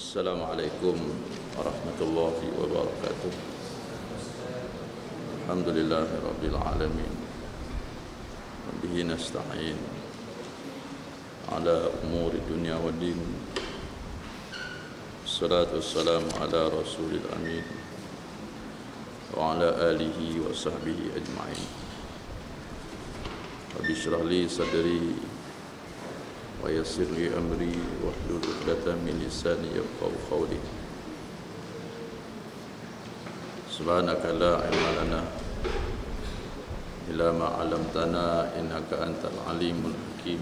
Assalamualaikum warahmatullahi wabarakatuh. Alhamdulillahirabbil alamin. Bihi nasta'in ala umuri dunya waddin. Assalatu wassalamu ala rasulil amin wa ala alihi wa sahbihi ajma'in. Rabbi shrah li sadri wa yassir li amri wahlul 'uqdatam min lisani yafqahu qawli. Subhanaka la ilma lana illa ma 'allamtana innaka antal alimul hakim.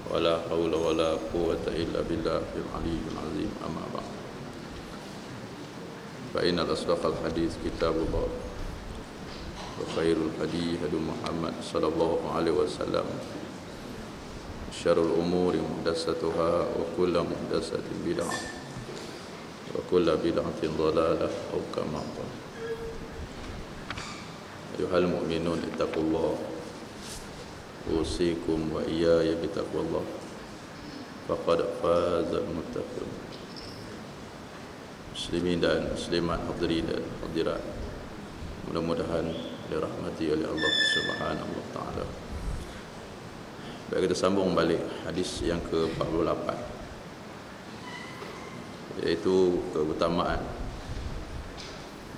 Wala haula wala quwwata illa billahil aliyyil azim. Amma ba'd. Fa innal asdaqal hadits kitabullah wa khairul hadi hadi Muhammad sallallahu alaihi wasallam. Syarrul umuri muhdatsatuha wa kullu muhdatsatin bid'ah wa kullu bid'atin dhalalah aw kama qala. Ayuhal mu'minun ittaqullah usikum wa iyaya bitaqwallah faqad fazal muttaqun. Muslimin dan muslimat, hadirin dan hadirat, mudah-mudahan dirahmati oleh Allah Subhanahu wa taala. Baik, kita sambung balik hadis yang ke-48, iaitu keutamaan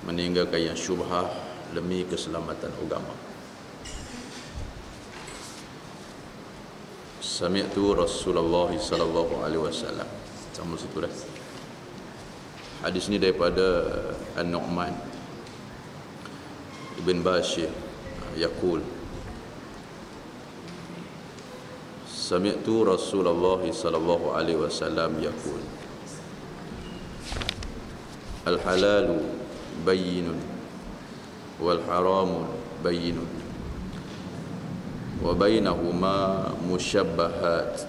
meninggalkan yang syubhah demi keselamatan agama. Sami'tu Rasulullah sallallahu alaihi wasallam. Sama situ dah. Hadis ni daripada An-Nu'man Ibn Bashir yaqul, Sami'tu Rasulullah sallallahu alaihi wasallam yaqul, al-halalu bayyinun wal haramu bayyinun wa bainahuma mushabbahat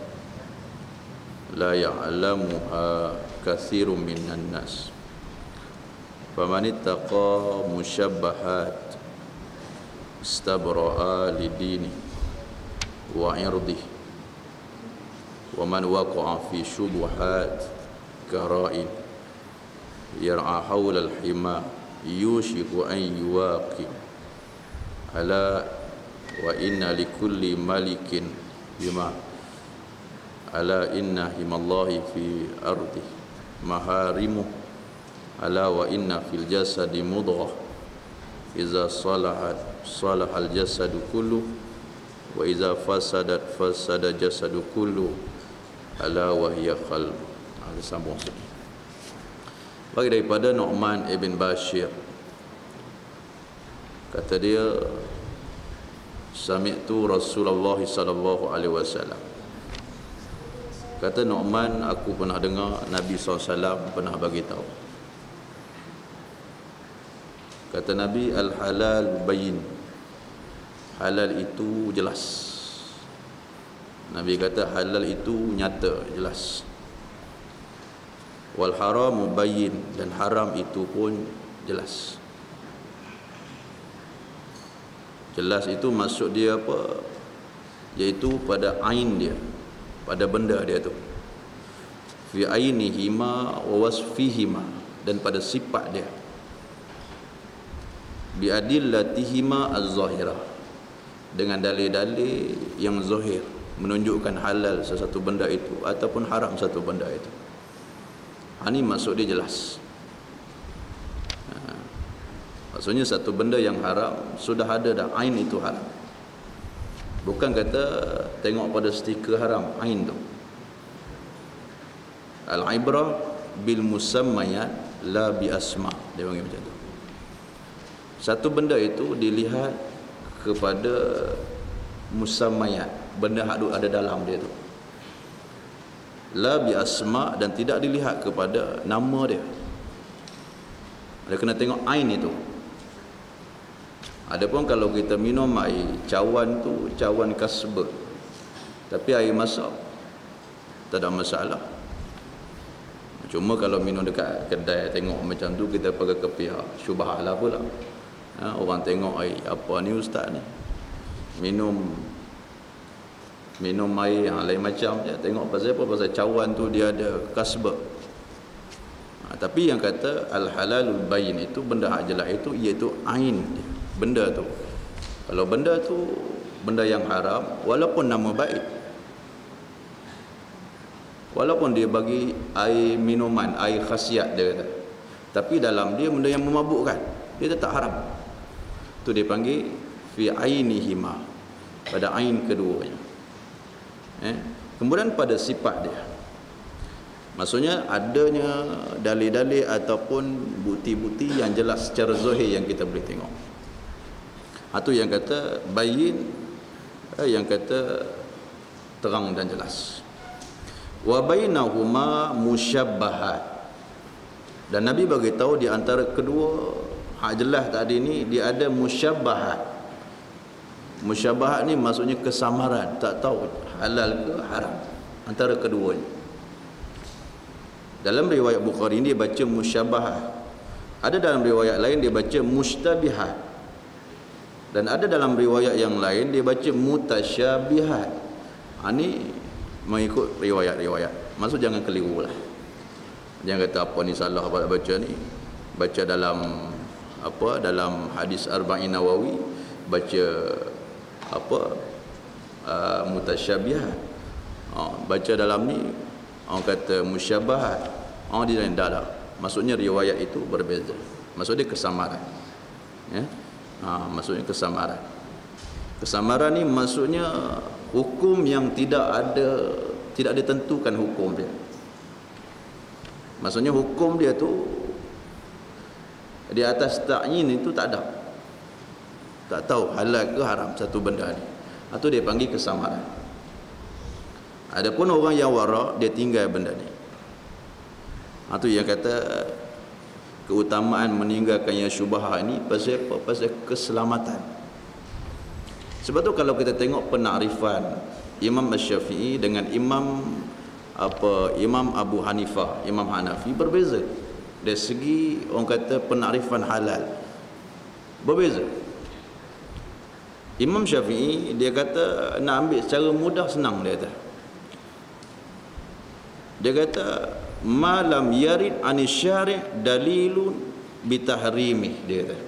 la ya'lamuha katsirun minan nas. Faman ittaqa mushabbahat istabra'a lidini wa 'irdihi wa man waqa'a fi syubhat kara'in yar'a hawla al-hima yushiku an yuwaqi ala wa inna likulli malikin bima ala inna himallahi fi ardi maharimu ala wa inna fil jasadi mudghah iza salahat salahal jasadu kullu wa iza fasadat fasada jasadu kullu ala wa hiya qalb. Ada sambung sedikit. Bagi daripada Nu'man ibn Bashir, kata dia, Sami'tu Rasulullah sallallahu alaihi wasallam. Kata Nu'man, aku pernah dengar Nabi SAW pernah bagi tahu. Kata Nabi, al-halal bayyin. Halal itu jelas. Nabi kata halal itu nyata, jelas. Wal haramu bayyin, dan haram itu pun jelas. Jelas itu maksud dia apa? Iaitu pada ain dia, pada benda dia tu. Fi ainihima wa wasfihima, dan pada sifat dia. Bi adillatihima az-zahirah, dengan dalil-dalil yang zahir menunjukkan halal sesuatu benda itu ataupun haram satu benda itu. Ini maksud dia jelas. Maksudnya satu benda yang haram sudah ada dah, ain itu haram. Bukan kata tengok pada stiker haram, ain tu. Al-ibrah bil musammayat la bi asma, dia panggil macam tu. Satu benda itu dilihat kepada musammayat, benda hak ada dalam dia tu. La bi asma, dan tidak dilihat kepada nama dia. Dia kena tengok ain itu. Adapun kalau kita minum air cawan tu, cawan kasbah, tapi air masak, tak ada masalah. Cuma kalau minum dekat kedai tengok macam tu, kita pergi ke pihak syubhat lah pula. Orang tengok, apa ni ustaz ni minum minum air yang lain macam je. Tengok pasal apa? Pasal cawan tu dia ada kasbah. Tapi yang kata al-halalul bayin itu, benda hak jelas itu, iaitu ain dia, benda tu. Kalau benda tu benda yang haram, walaupun nama baik, walaupun dia bagi air minuman, air khasiat dia kata, tapi dalam dia benda yang memabukkan, dia tetap haram. Tu dia panggil fi ainihima, pada ain keduanya. Kemudian pada sifat dia, maksudnya adanya dalil-dalil ataupun bukti-bukti yang jelas secara zahir yang kita boleh tengok. Itu yang kata bayin, yang kata terang dan jelas. Wa bainahuma musyabbahat, dan Nabi bagi tahu di antara kedua hak jelas tadi ni dia ada musyabbahat. Musyabbahat ni maksudnya kesamaran, tak tahu halal ke haram antara keduanya. Dalam riwayat Bukhari ni dia baca musyabbahat, ada dalam riwayat lain dia baca mustabihat, dan ada dalam riwayat yang lain dia baca mutasyabihat. Ni mengikut riwayat-riwayat, maksud jangan keliru lah. Jangan kata apa ni salah baca ni, baca dalam apa, dalam hadis Arba'in Nawawi baca apa mutasyabihat, baca dalam ni orang kata musyabahat, dia dah ada. Maksudnya riwayat itu berbeza, maksudnya kesamaran, ya. Maksudnya kesamaran. Kesamaran ni maksudnya hukum yang tidak ditentukan hukum dia. Maksudnya hukum dia tu di atas ta'yin itu tak ada, tak tahu halal ke haram satu benda ni. Itu dia panggil kesamaran. Adapun orang yang wara, dia tinggal benda ni. Itu yang kata keutamaan meninggalkan yang syubhah ni pasal apa? Pasal keselamatan. Sebab tu kalau kita tengok penakrifan Imam Asy-Syafi'i dengan Imam Abu Hanifah, Imam Hanafi berbeza. Dari segi orang kata penakrifan halal berbeza. Imam Syafi'i dia kata nak ambil secara mudah senang, dia kata. Dia kata malam yarid anisyari' dalilun bitahrimih, dia kata.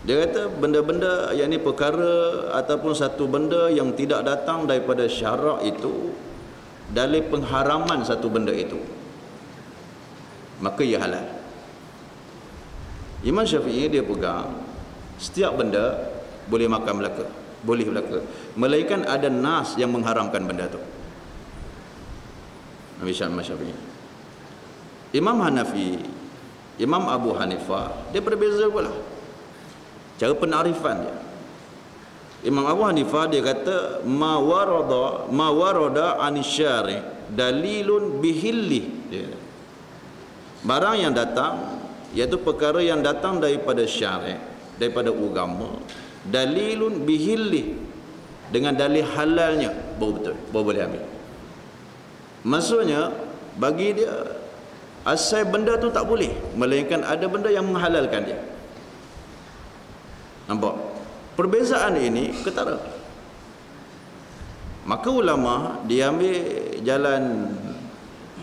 Dia kata benda-benda yang ni perkara ataupun satu benda yang tidak datang daripada syarak itu dalil pengharaman satu benda itu, maka ia halal. Imam Syafi'i dia pegang setiap benda boleh makan belaka, boleh belaka, melainkan ada nas yang mengharamkan benda tu. Nabi Syafi'i. Imam Hanafi, Imam Abu Hanifah dia berbeza pula cara penarifan dia. Imam Abu Hanifah dia kata ma warada anisyari dalilun bihilli, dia kata, barang yang datang, iaitu perkara yang datang daripada syariat, daripada agama, dalilun bihilli, dengan dalil halalnya, baru betul, baru boleh ambil. Maksudnya bagi dia asal benda tu tak boleh, melainkan ada benda yang menghalalkan dia. Nampak? Perbezaan ini ketara. Maka ulama dia ambil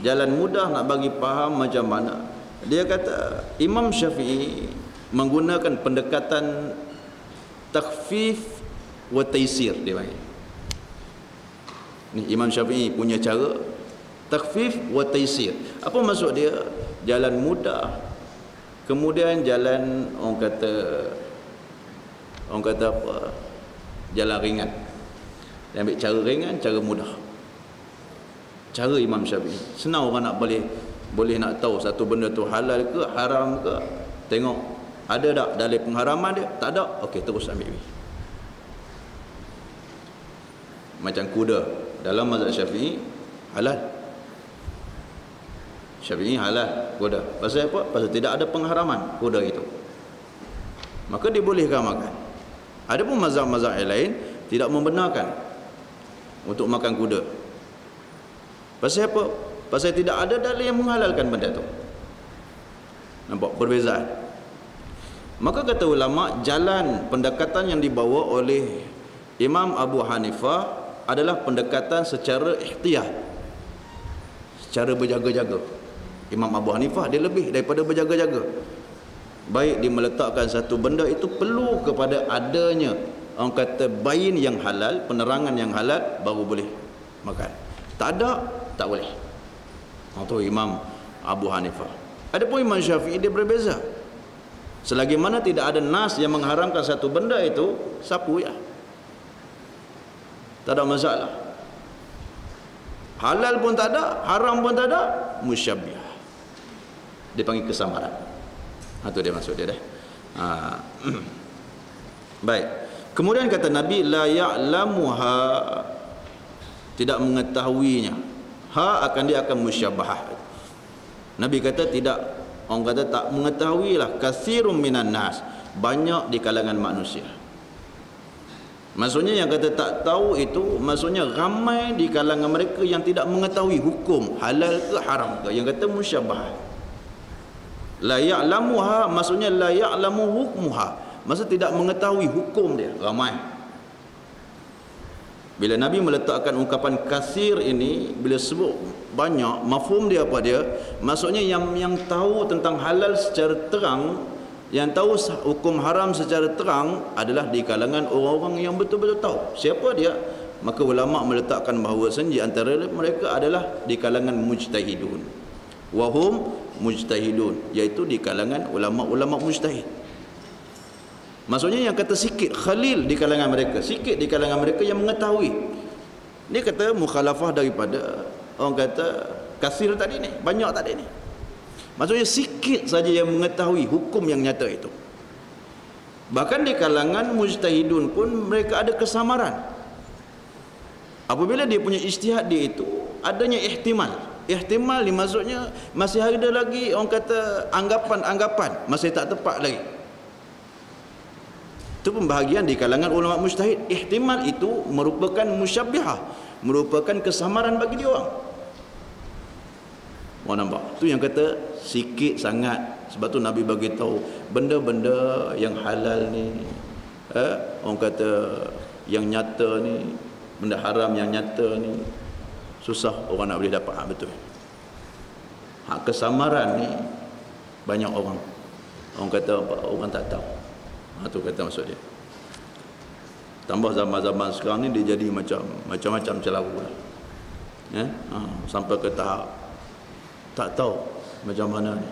jalan mudah nak bagi faham macam mana. Dia kata Imam Syafi'i menggunakan pendekatan takhfif wa taysir, dia panggil. Ni Imam Syafi'i punya cara takhfif wa taysir. Apa maksud dia? Jalan mudah, kemudian jalan orang kata apa? Jalan ringan. Dia ambil cara ringan, cara mudah. Cara Imam Syafi'i. Senang orang nak boleh nak tahu satu benda tu halal ke haram ke. Tengok ada tak dalil pengharaman dia? Tak ada. Okey, terus ambil. Macam kuda dalam mazhab Syafi'i halal. Syafi'i halal kuda. Pasal apa? Pasal tidak ada pengharaman kuda itu, maka dibolehkan makan. Ada pun mazhab-mazhab yang lain tidak membenarkan untuk makan kuda. Pasal apa? Pasal tidak ada dalil yang menghalalkan benda tu. Nampak perbezaan? Maka kata ulama, jalan pendekatan yang dibawa oleh Imam Abu Hanifah adalah pendekatan secara ihtiyat, secara berjaga-jaga. Imam Abu Hanifah dia lebih daripada berjaga-jaga. Baik dia meletakkan satu benda itu perlu kepada adanya orang kata bayin yang halal, penerangan yang halal, baru boleh makan. Tak ada, tak boleh. Itu Imam Abu Hanifah. Adapun Imam Syafi'i dia berbeza. Selagi mana tidak ada nas yang mengharamkan satu benda itu, sapu ya, tak ada masalah. Halal pun tak ada, haram pun tak ada, musyabbih. Dia panggil kesamaran. Itu dia maksud dia dah. Baik. Kemudian kata Nabi, la ya'lamuha, tidak mengetahuinya. Ha akan dia akan musyabbah. Nabi kata tidak, orang kata tak mengetahuilah, katsirum minan nas, banyak di kalangan manusia. Maksudnya yang kata tak tahu itu, maksudnya ramai di kalangan mereka yang tidak mengetahui hukum halal ke haram ke, yang kata musyabbah. La ya'lamuha maksudnya la ya'lamu hukmuha, maksud tidak mengetahui hukum dia, ramai. Bila Nabi meletakkan ungkapan kasir ini, bila sebut banyak, mafhum dia apa dia? Maksudnya yang tahu tentang halal secara terang, yang tahu hukum haram secara terang adalah di kalangan orang-orang yang betul-betul tahu. Siapa dia? Maka ulama meletakkan bahawasanya di antara mereka adalah di kalangan mujtahidun. Wahum mujtahidun, iaitu di kalangan ulama-ulama mujtahid. Maksudnya yang kata sikit, khalil di kalangan mereka, sikit di kalangan mereka yang mengetahui. Dia kata mukhalafah daripada orang kata kasir tadi ni, banyak tadi ni. Maksudnya sikit saja yang mengetahui hukum yang nyata itu. Bahkan di kalangan mujtahidun pun mereka ada kesamaran. Apabila dia punya ijtihad dia itu adanya ihtimal. Ihtimal ni maksudnya masih ada lagi orang kata anggapan-anggapan, masih tak tepat lagi. Itu pembahagian di kalangan ulama mujtahid. Ihtimal itu merupakan musyabbihah, merupakan kesamaran bagi dia orang. Mau nampak? Itu yang kata sikit sangat. Sebab tu Nabi bagi tahu benda-benda yang halal ni, orang kata yang nyata ni, benda haram yang nyata ni, susah orang nak boleh dapat. Betul. Hak kesamaran ni banyak orang kata orang tak tahu. Itu kata maksud dia. Tambah zaman-zaman sekarang ni dia jadi macam-macam celaru lah. Sampai ke tahap tak tahu macam mana ni.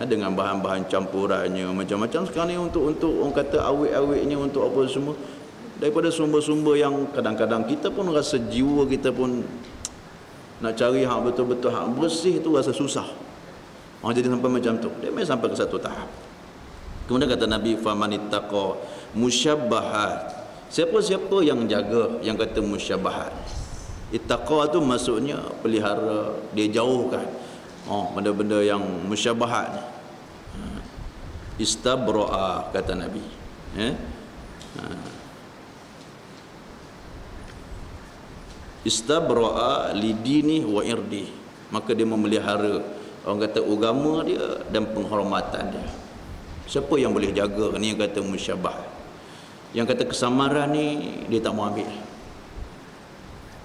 Dengan bahan-bahan campurannya macam-macam sekarang ni, untuk orang kata awet-awetnya, untuk apa semua, daripada sumber-sumber yang kadang-kadang kita pun rasa jiwa kita pun nak cari hak betul-betul hak bersih tu rasa susah. Jadi sampai macam tu. Dia memang sampai ke satu tahap. Kemudian kata Nabi, famanittaqa musyabbahat, siapa-siapa yang jaga, yang kata musyabbahat. Ittaqa tu maksudnya pelihara, dia jauhkan benda-benda yang musyabbahat. Istabra'a kata Nabi. Istabra'a lidini wa irdi, maka dia memelihara orang kata agama dia dan penghormatan dia. Siapa yang boleh jaga ni, yang kata musyabbah. Yang kata kesamaran ni dia tak mau ambil.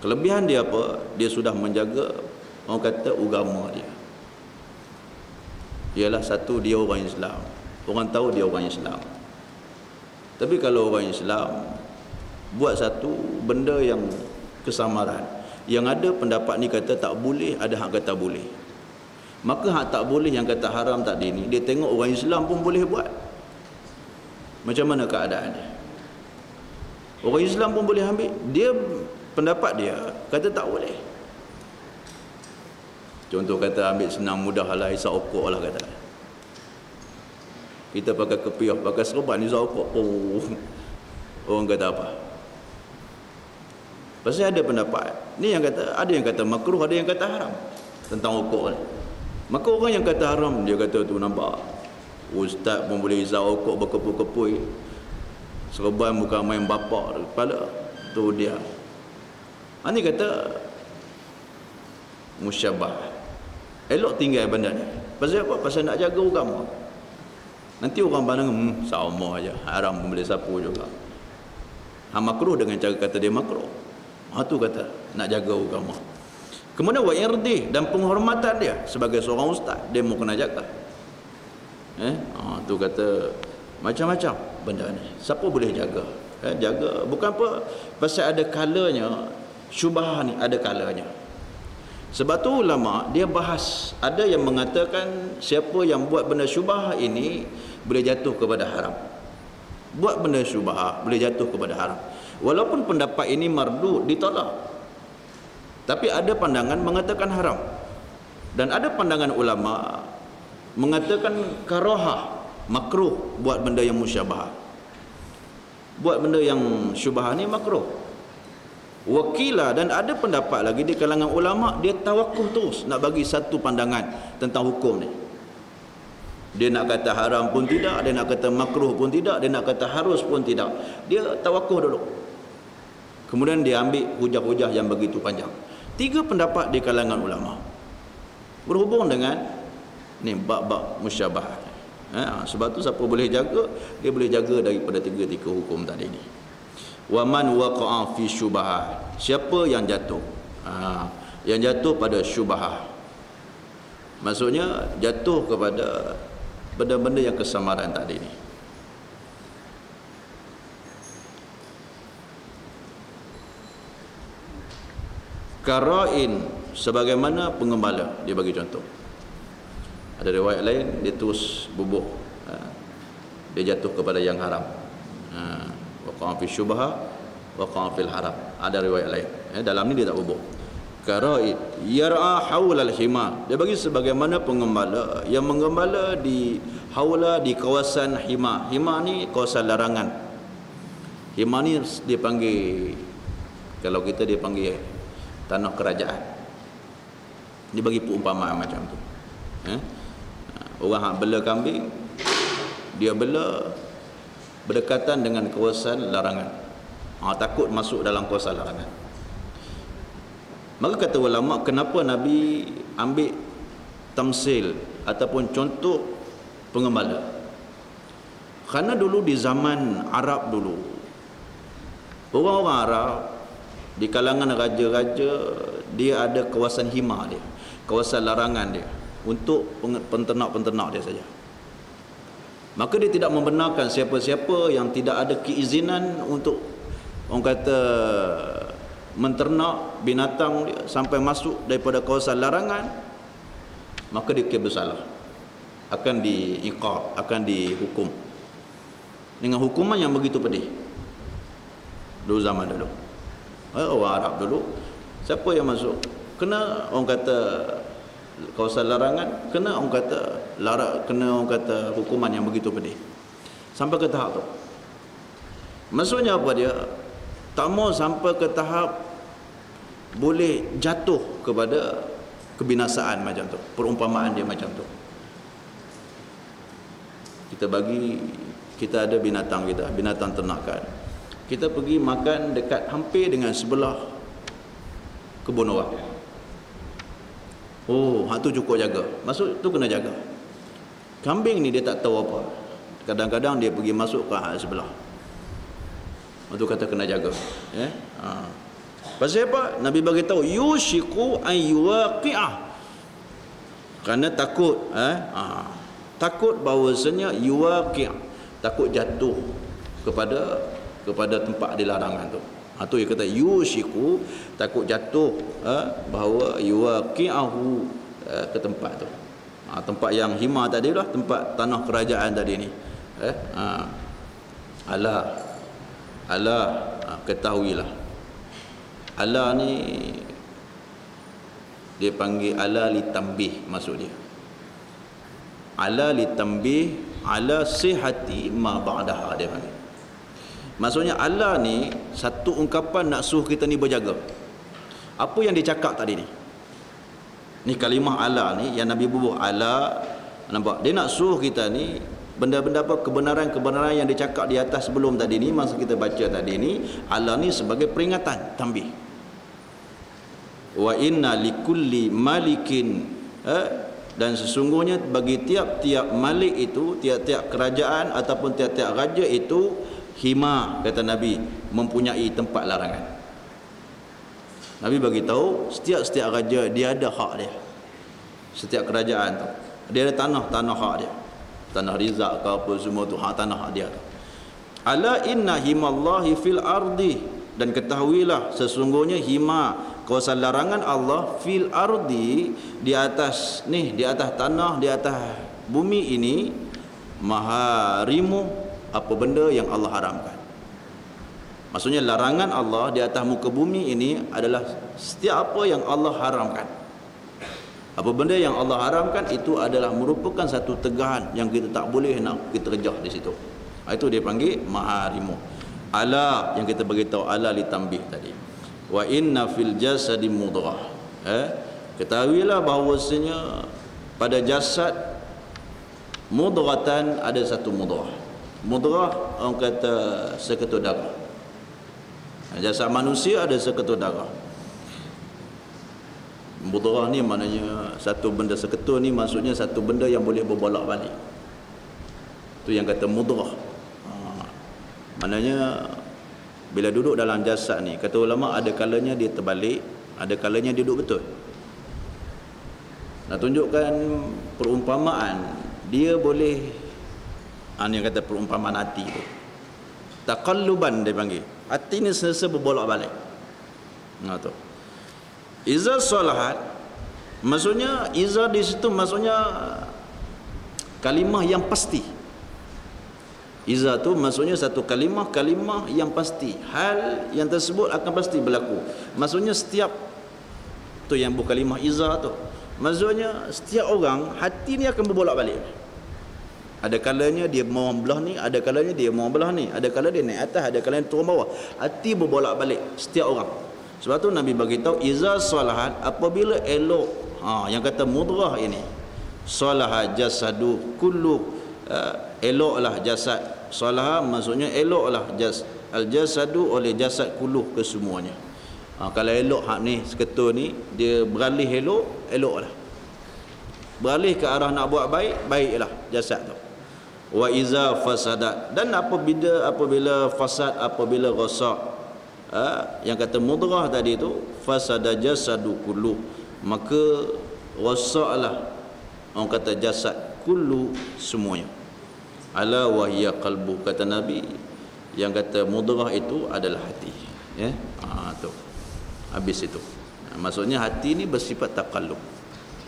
Kelebihan dia apa? Dia sudah menjaga orang kata agama dia. Ialah satu, dia orang Islam. Orang tahu dia orang Islam. Tapi kalau orang Islam buat satu benda yang kesamaran, yang ada pendapat ni kata tak boleh, ada hak kata boleh, maka hak tak boleh yang kata haram tadi ni, dia tengok orang Islam pun boleh buat. Macam mana keadaan dia? Orang Islam pun boleh ambil, dia pendapat dia kata tak boleh. Contoh kata ambil senang mudah lah, isap okok lah kata. Kita pakai kepiah, pakai serban, isap okok. Orang kata apa? Pasal ada pendapat ni yang kata, ada yang kata makruh, ada yang kata haram tentang okok ni. Maka orang yang kata haram, dia kata tu nampak ustaz pun boleh isap okok berkepul-kepul, serban bukan main bapak kepala tu dia. Ini kata musyabbah, elok tinggal benda ni. Pasal apa? Pasal nak jaga agama. Nanti orang pandang sama aja, haram pun boleh sapu juga. makruh dengan cara kata dia makruh. Tu kata nak jaga agama. Kemudian wa irdi, dan penghormatan dia sebagai seorang ustaz, dia mau kena jaga. Tu kata macam-macam benda ni. Siapa boleh jaga? Jaga bukan apa, pasal ada kalanya syubhah ni, ada kalanya. Sebab tu ulama dia bahas, ada yang mengatakan siapa yang buat benda syubhah ini boleh jatuh kepada haram. Buat benda syubhah boleh jatuh kepada haram. Walaupun pendapat ini mardud, ditolak. Tapi ada pandangan mengatakan haram. Dan ada pandangan ulama mengatakan karahah, makruh buat benda yang musyabahah. Buat benda yang syubhah ni makruh. Wakilah, dan ada pendapat lagi di kalangan ulama, dia tawakuh terus nak bagi satu pandangan tentang hukum ni. Dia nak kata haram pun tidak, dia nak kata makruh pun tidak, dia nak kata harus pun tidak. Dia tawakuh dulu. Kemudian dia ambil hujah-hujah yang begitu panjang. 3 pendapat di kalangan ulama berhubung dengan ni bab-bab musyabahah. Sebab tu siapa boleh jaga, dia boleh jaga daripada 3 hukum tadi ni. Wa man waqa'a fi syubhat, siapa yang jatuh, yang jatuh pada syubhah, maksudnya jatuh kepada benda-benda yang kesamaran tadi ni. Karain, sebagaimana pengembala, dia bagi contoh. Ada riwayat lain dia terus bubuh, dia jatuh kepada yang haram. Waqa'a fi syubhah, waqa'a fil haram. Ada riwayat lain. Dalam ni dia tak bubuh. Karain yar'a haulal hima, dia bagi sebagaimana pengembala yang menggembala di haula, di kawasan hima. Hima ni kawasan larangan. Hima ni dia panggil, kalau kita dia panggil tanah kerajaan. Dia bagi perumpamaan macam tu. Orang hak bela kambing, dia bela berdekatan dengan kawasan larangan. Takut masuk dalam kawasan larangan. Maka kata ulama, kenapa Nabi ambil tamsil ataupun contoh pengembala? Kerana dulu di zaman Arab dulu, orang-orang Arab di kalangan raja-raja, dia ada kawasan hima dia, kawasan larangan dia untuk penternak-penternak dia saja. Maka dia tidak membenarkan siapa-siapa yang tidak ada keizinan untuk, orang kata, menternak binatang dia sampai masuk daripada kawasan larangan, maka dia kira bersalah, akan diiqab, akan dihukum dengan hukuman yang begitu pedih. Dulu zaman dulu, orang Arab dulu, siapa yang masuk kena, orang kata, kawasan larangan, kena, orang kata, kena, orang kata, hukuman yang begitu pedih. Sampai ke tahap tu. Maksudnya apa dia? Tak mau sampai ke tahap boleh jatuh kepada kebinasaan macam tu. Perumpamaan dia macam tu. Kita ada binatang kita, binatang ternakan. Kita pergi makan dekat hampir dengan sebelah kebun orang. Hak tu cukup jaga. Maksud tu kena jaga. Kambing ni dia tak tahu apa. Kadang-kadang dia pergi masuk ke hak sebelah. Itu kata kena jaga. Pasal apa? Nabi bagi tahu yushiku an yuwaqi'ah. Kerana takut, takut bahawasanya yuwaqi', takut jatuh kepada tempat dilarangan tu. Tu dia kata yushiku, takut jatuh, bahawa yuwaqi'ahu, ke tempat tu. Tempat yang hima tadi lah, tempat tanah kerajaan tadi ni. Allah, ketahuilah. Allah ni dia panggil Allah litambih, maksud dia. Allah litambih ala sihati ma ba'daha, dia panggil. Maksudnya Allah ni satu ungkapan nak suruh kita ni berjaga. Apa yang dia cakap tadi ni? Ni kalimah Allah ni yang Nabi bubuh, Allah, nampak? Dia nak suruh kita ni benda-benda apa, kebenaran-kebenaran yang dicakap di atas sebelum tadi ni, masa kita baca tadi ni, Allah ni sebagai peringatan, tambih. Wa inna likulli malikin, dan sesungguhnya bagi tiap-tiap malik itu, tiap-tiap kerajaan ataupun tiap-tiap raja itu, hima, kata Nabi, mempunyai tempat larangan. Nabi bagi tahu setiap raja dia ada hak dia. Setiap kerajaan tu dia ada tanah hak dia. Tanah Rizak ke apa semua tu hak tanah hak dia. Ala inna himallahi fil ardi, dan ketahuilah sesungguhnya hima, kawasan larangan Allah, fil ardi, di atas tanah, di atas bumi ini, maharimu, apa benda yang Allah haramkan. Maksudnya larangan Allah di atas muka bumi ini adalah setiap apa yang Allah haramkan. Apa benda yang Allah haramkan itu adalah merupakan satu tegahan yang kita tak boleh nak kita rejah di situ. Itu dia panggil maharimu. Ala, yang kita beritahu ala litambih tadi. Wa inna fil jasadi mudrah. Ketahuilah bahawasanya pada jasad mudratan, ada satu mudrah. Mudrah orang kata seketul darah. Jasad manusia ada seketul darah. Mudrah ni maknanya satu benda, seketul ni maksudnya satu benda yang boleh berbolak-balik. Tu yang kata mudrah. Maknanya bila duduk dalam jasad ni, kata ulama, ada kalanya dia terbalik, ada kalanya dia duduk betul. Nak tunjukkan perumpamaan, dia boleh yang kata perumpamaan hati tu, taqalluban dia panggil. Hati ni sentiasa berbolak-balik. Tu iza salahat, maksudnya iza di situ maksudnya kalimah yang pasti. Iza tu maksudnya satu kalimah yang pasti. Hal yang tersebut akan pasti berlaku. Maksudnya setiap tu yang berkalimah iza tu, maksudnya setiap orang hati ni akan berbolak-balik. Ada kalanya dia mau belah ni, ada kalanya dia mau belah ni, ada kalanya dia naik atas, ada kalanya turun bawah. Hati berbolak-balik setiap orang. Sebab tu Nabi bagi tahu iza salahat, apabila elok, yang kata mudrah ini, salaha jasadu kullu, eloklah jasad. Salaha maksudnya eloklah al jasadu oleh jasad kullu, kesemuanya. Kalau elok hak ni seketul ni, dia beralih eloklah. Beralih ke arah nak buat baiklah jasad tu. Wa iza fasadat, dan apabila fasad, apabila rosak, yang kata mudrah tadi tu, fasada jasadu kullu, maka rosaklah orang kata jasad kullu, semuanya. Ala wahiyya qalbu, kata Nabi, yang kata mudrah itu adalah hati. Tu habis itu. Maksudnya hati ni bersifat taqallub,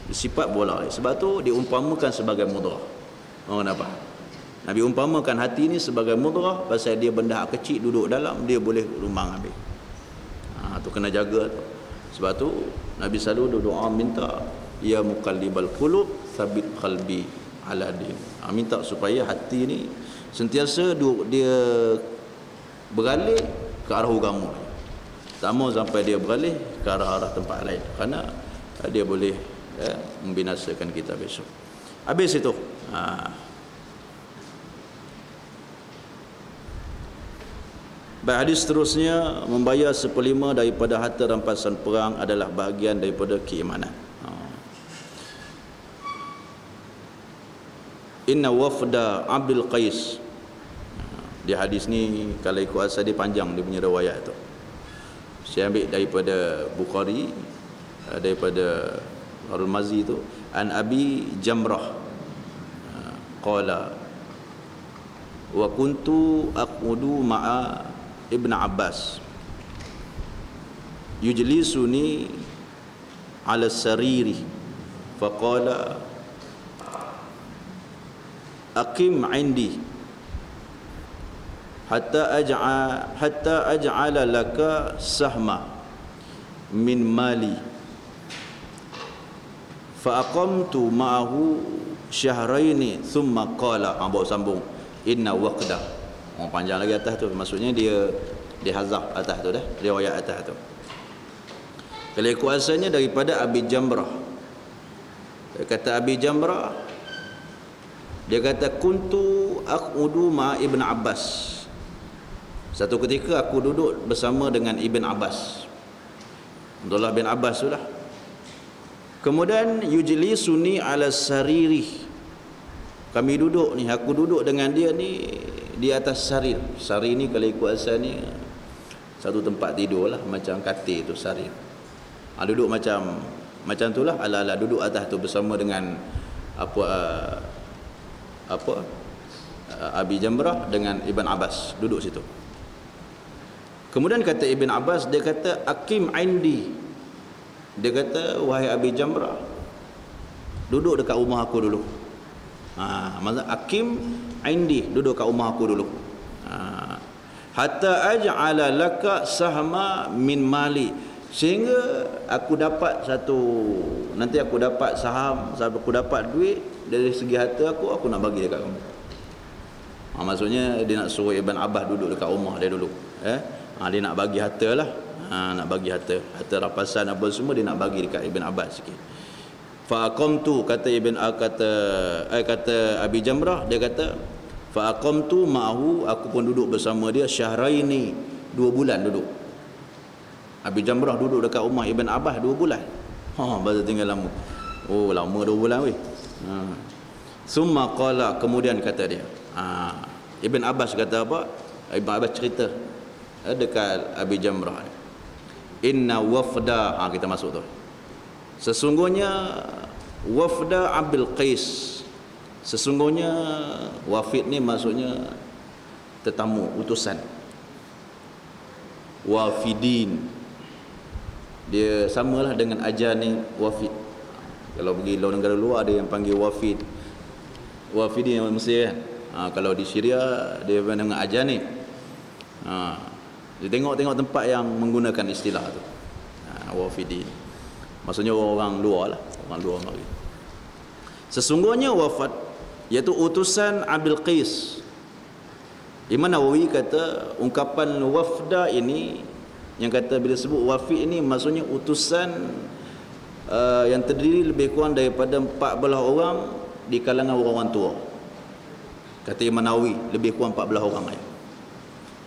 bersifat bolak. Sebab tu diumpamakan sebagai mudrah. Kenapa Nabi umpamakan hati ni sebagai mudrah? Pasal dia benda kecil duduk dalam, dia boleh lumbang habis. Tu kena jaga tu. Sebab tu Nabi selalu doa minta, ya muqallibal qulub tsabbit qalbi ala din. Minta supaya hati ni sentiasa dia beralih ke arah agama. Tak mau sampai dia beralih ke arah tempat lain, kerana dia boleh membinasakan kita besok. Habis itu. Baik, hadis seterusnya, membayar 1/5 daripada harta rampasan perang adalah bahagian daripada keimanan. Inna wafda Abdul Qais. Di hadis ni kalau ikut asal dia panjang, dia punya riwayat tu. Saya ambil daripada Bukhari, daripada Harun Mazi tu, an Abi Jamrah qala wa kuntu aqudu ma'a Ibn Abbas yujlisuni ala sariri faqala aqim indi hatta aj'ala laka sahma min mali fa aqamtu ma'ahu syahraini thumma qala. Bawa sambung, inna waqda. Panjang lagi atas tu, maksudnya dia hazaf atas tu dah, riwayat atas tu. Kalau ikut asalnya daripada Abi Jamrah. Dia kata Abi Jamrah, dia kata kuntu aqudu ma Ibn Abbas. Satu ketika aku duduk bersama dengan Ibn Abbas, Abdullah bin Abbas tu lah. Kemudian yujlisuni ala sariri, kami duduk ni, aku duduk dengan dia ni di atas sarir. Sarir ni kalau ikut asal ni satu tempat tidur lah, macam katil tu sarir. Duduk macam tu lah, ala-ala duduk atas tu bersama dengan Abi Jamrah dengan Ibn Abbas duduk situ. Kemudian kata Ibn Abbas, dia kata akim indi, dia kata wahai Abi Jamrah, duduk dekat rumah aku dulu. Maksud akim indi, duduk kat rumah aku dulu. Hatta aj'ala laka sahma min mali, sehingga aku dapat nanti aku dapat saham, aku dapat duit dari segi harta aku nak bagi dekat kamu. Maksudnya dia nak suruh Ibn Abbas duduk dekat rumah dia dulu. Dia nak bagi harta lah. Nak bagi harta rapasan apa semua dia nak bagi dekat Ibn Abbas sikit. Fa aqamtu, kata Abi Jamrah, dia kata fa aqamtu ma'ahu, aku pun duduk bersama dia syahraini, 2 bulan duduk. Abi Jamrah duduk dekat rumah Ibn Abbas 2 bulan. Baru tinggal lama. Oh, lama 2 bulan weh. Summa qala, kemudian kata dia. Ibn Abbas kata apa? Ibn Abbas cerita dekat Abi Jamrah, inna wafda, kita masuk tu, sesungguhnya wafda Abil Qais, sesungguhnya wafid ni maksudnya tetamu, utusan. Wafidin, dia samalah dengan ajar ni wafid. Kalau pergi luar negara luar ada yang panggil wafid, wafidin yang Mesir kan. Kalau di Syria dia dengan ajar ni. Dia tengok tempat yang menggunakan istilah tu. Wafidin. Maksudnya orang luar lah, orang luar mari. Sesungguhnya wafat, iaitu utusan Abil Qais. Imam Nawawi kata ungkapan wafda ini, yang kata bila sebut wafid ini maksudnya utusan yang terdiri lebih kurang daripada 14 orang di kalangan orang tua. Kata Imam Nawawi lebih kurang 14 orang aja.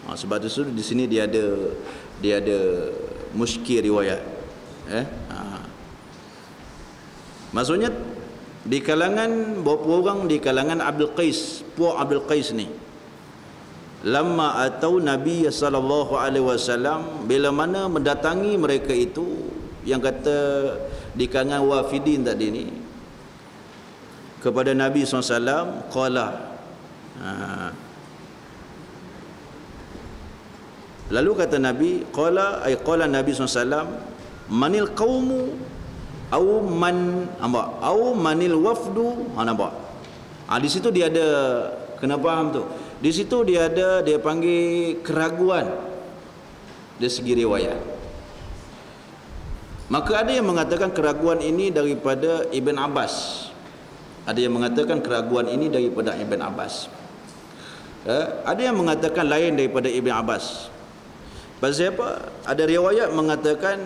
Sebab itu di sini dia ada muskil riwayat. Maksudnya di kalangan berapa orang di kalangan Abdul Qais, puak Abdul Qais ni. Lama atau Nabi sallallahu alaihi wasallam, bila mana mendatangi mereka itu yang kata di kalangan wafidin tadi ni kepada Nabi SAW, qala, lalu kata Nabi, qala Nabi SAW, manil qaumu au manil wafdu. Nampak? Di situ dia ada, kena faham tu. Di situ dia panggil keraguan dari segi riwayat. Maka ada yang mengatakan keraguan ini daripada Ibn Abbas. Ada yang mengatakan keraguan ini daripada Ibn Abbas. Ada yang mengatakan lain daripada Ibn Abbas. Pasal apa? Ada riwayat mengatakan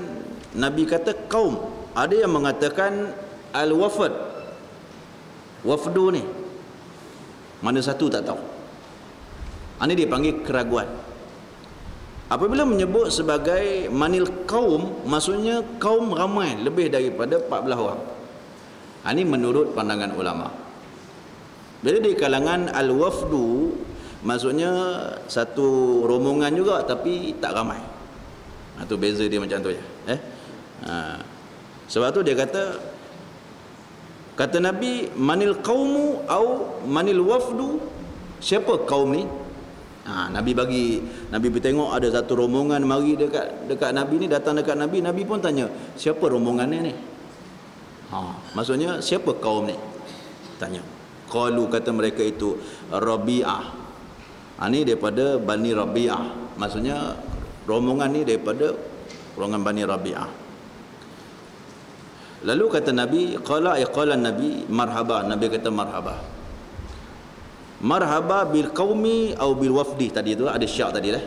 Nabi kata kaum. Ada yang mengatakan al-wafd. Wafdu ni mana satu tak tahu. Ini dia panggil keraguan. Apabila menyebut sebagai manil kaum, maksudnya kaum ramai, lebih daripada 14 orang. Ini menurut pandangan ulama. Bila di kalangan al-wafdu, maksudnya satu rombongan juga tapi tak ramai. Itu beza dia macam tu je. Sebab tu dia kata Nabi, manil qaumu au manil wafdu, siapa kaum ni? Nabi bertengok ada satu rombongan mari dekat Nabi ni, datang dekat Nabi. Nabi pun tanya, siapa rombongan ni? Maksudnya siapa kaum ni? Tanya. Qalu, kata mereka itu Rabi'ah. Ini daripada Bani Rabi'ah. Maksudnya rombongan ni daripada rombongan Bani Rabi'ah. Lalu kata Nabi, qala Nabi marhaba. Nabi kata marhaba. Marhaba bil qaumi atau bil wafdi. Tadi tu ada syak tadi lah.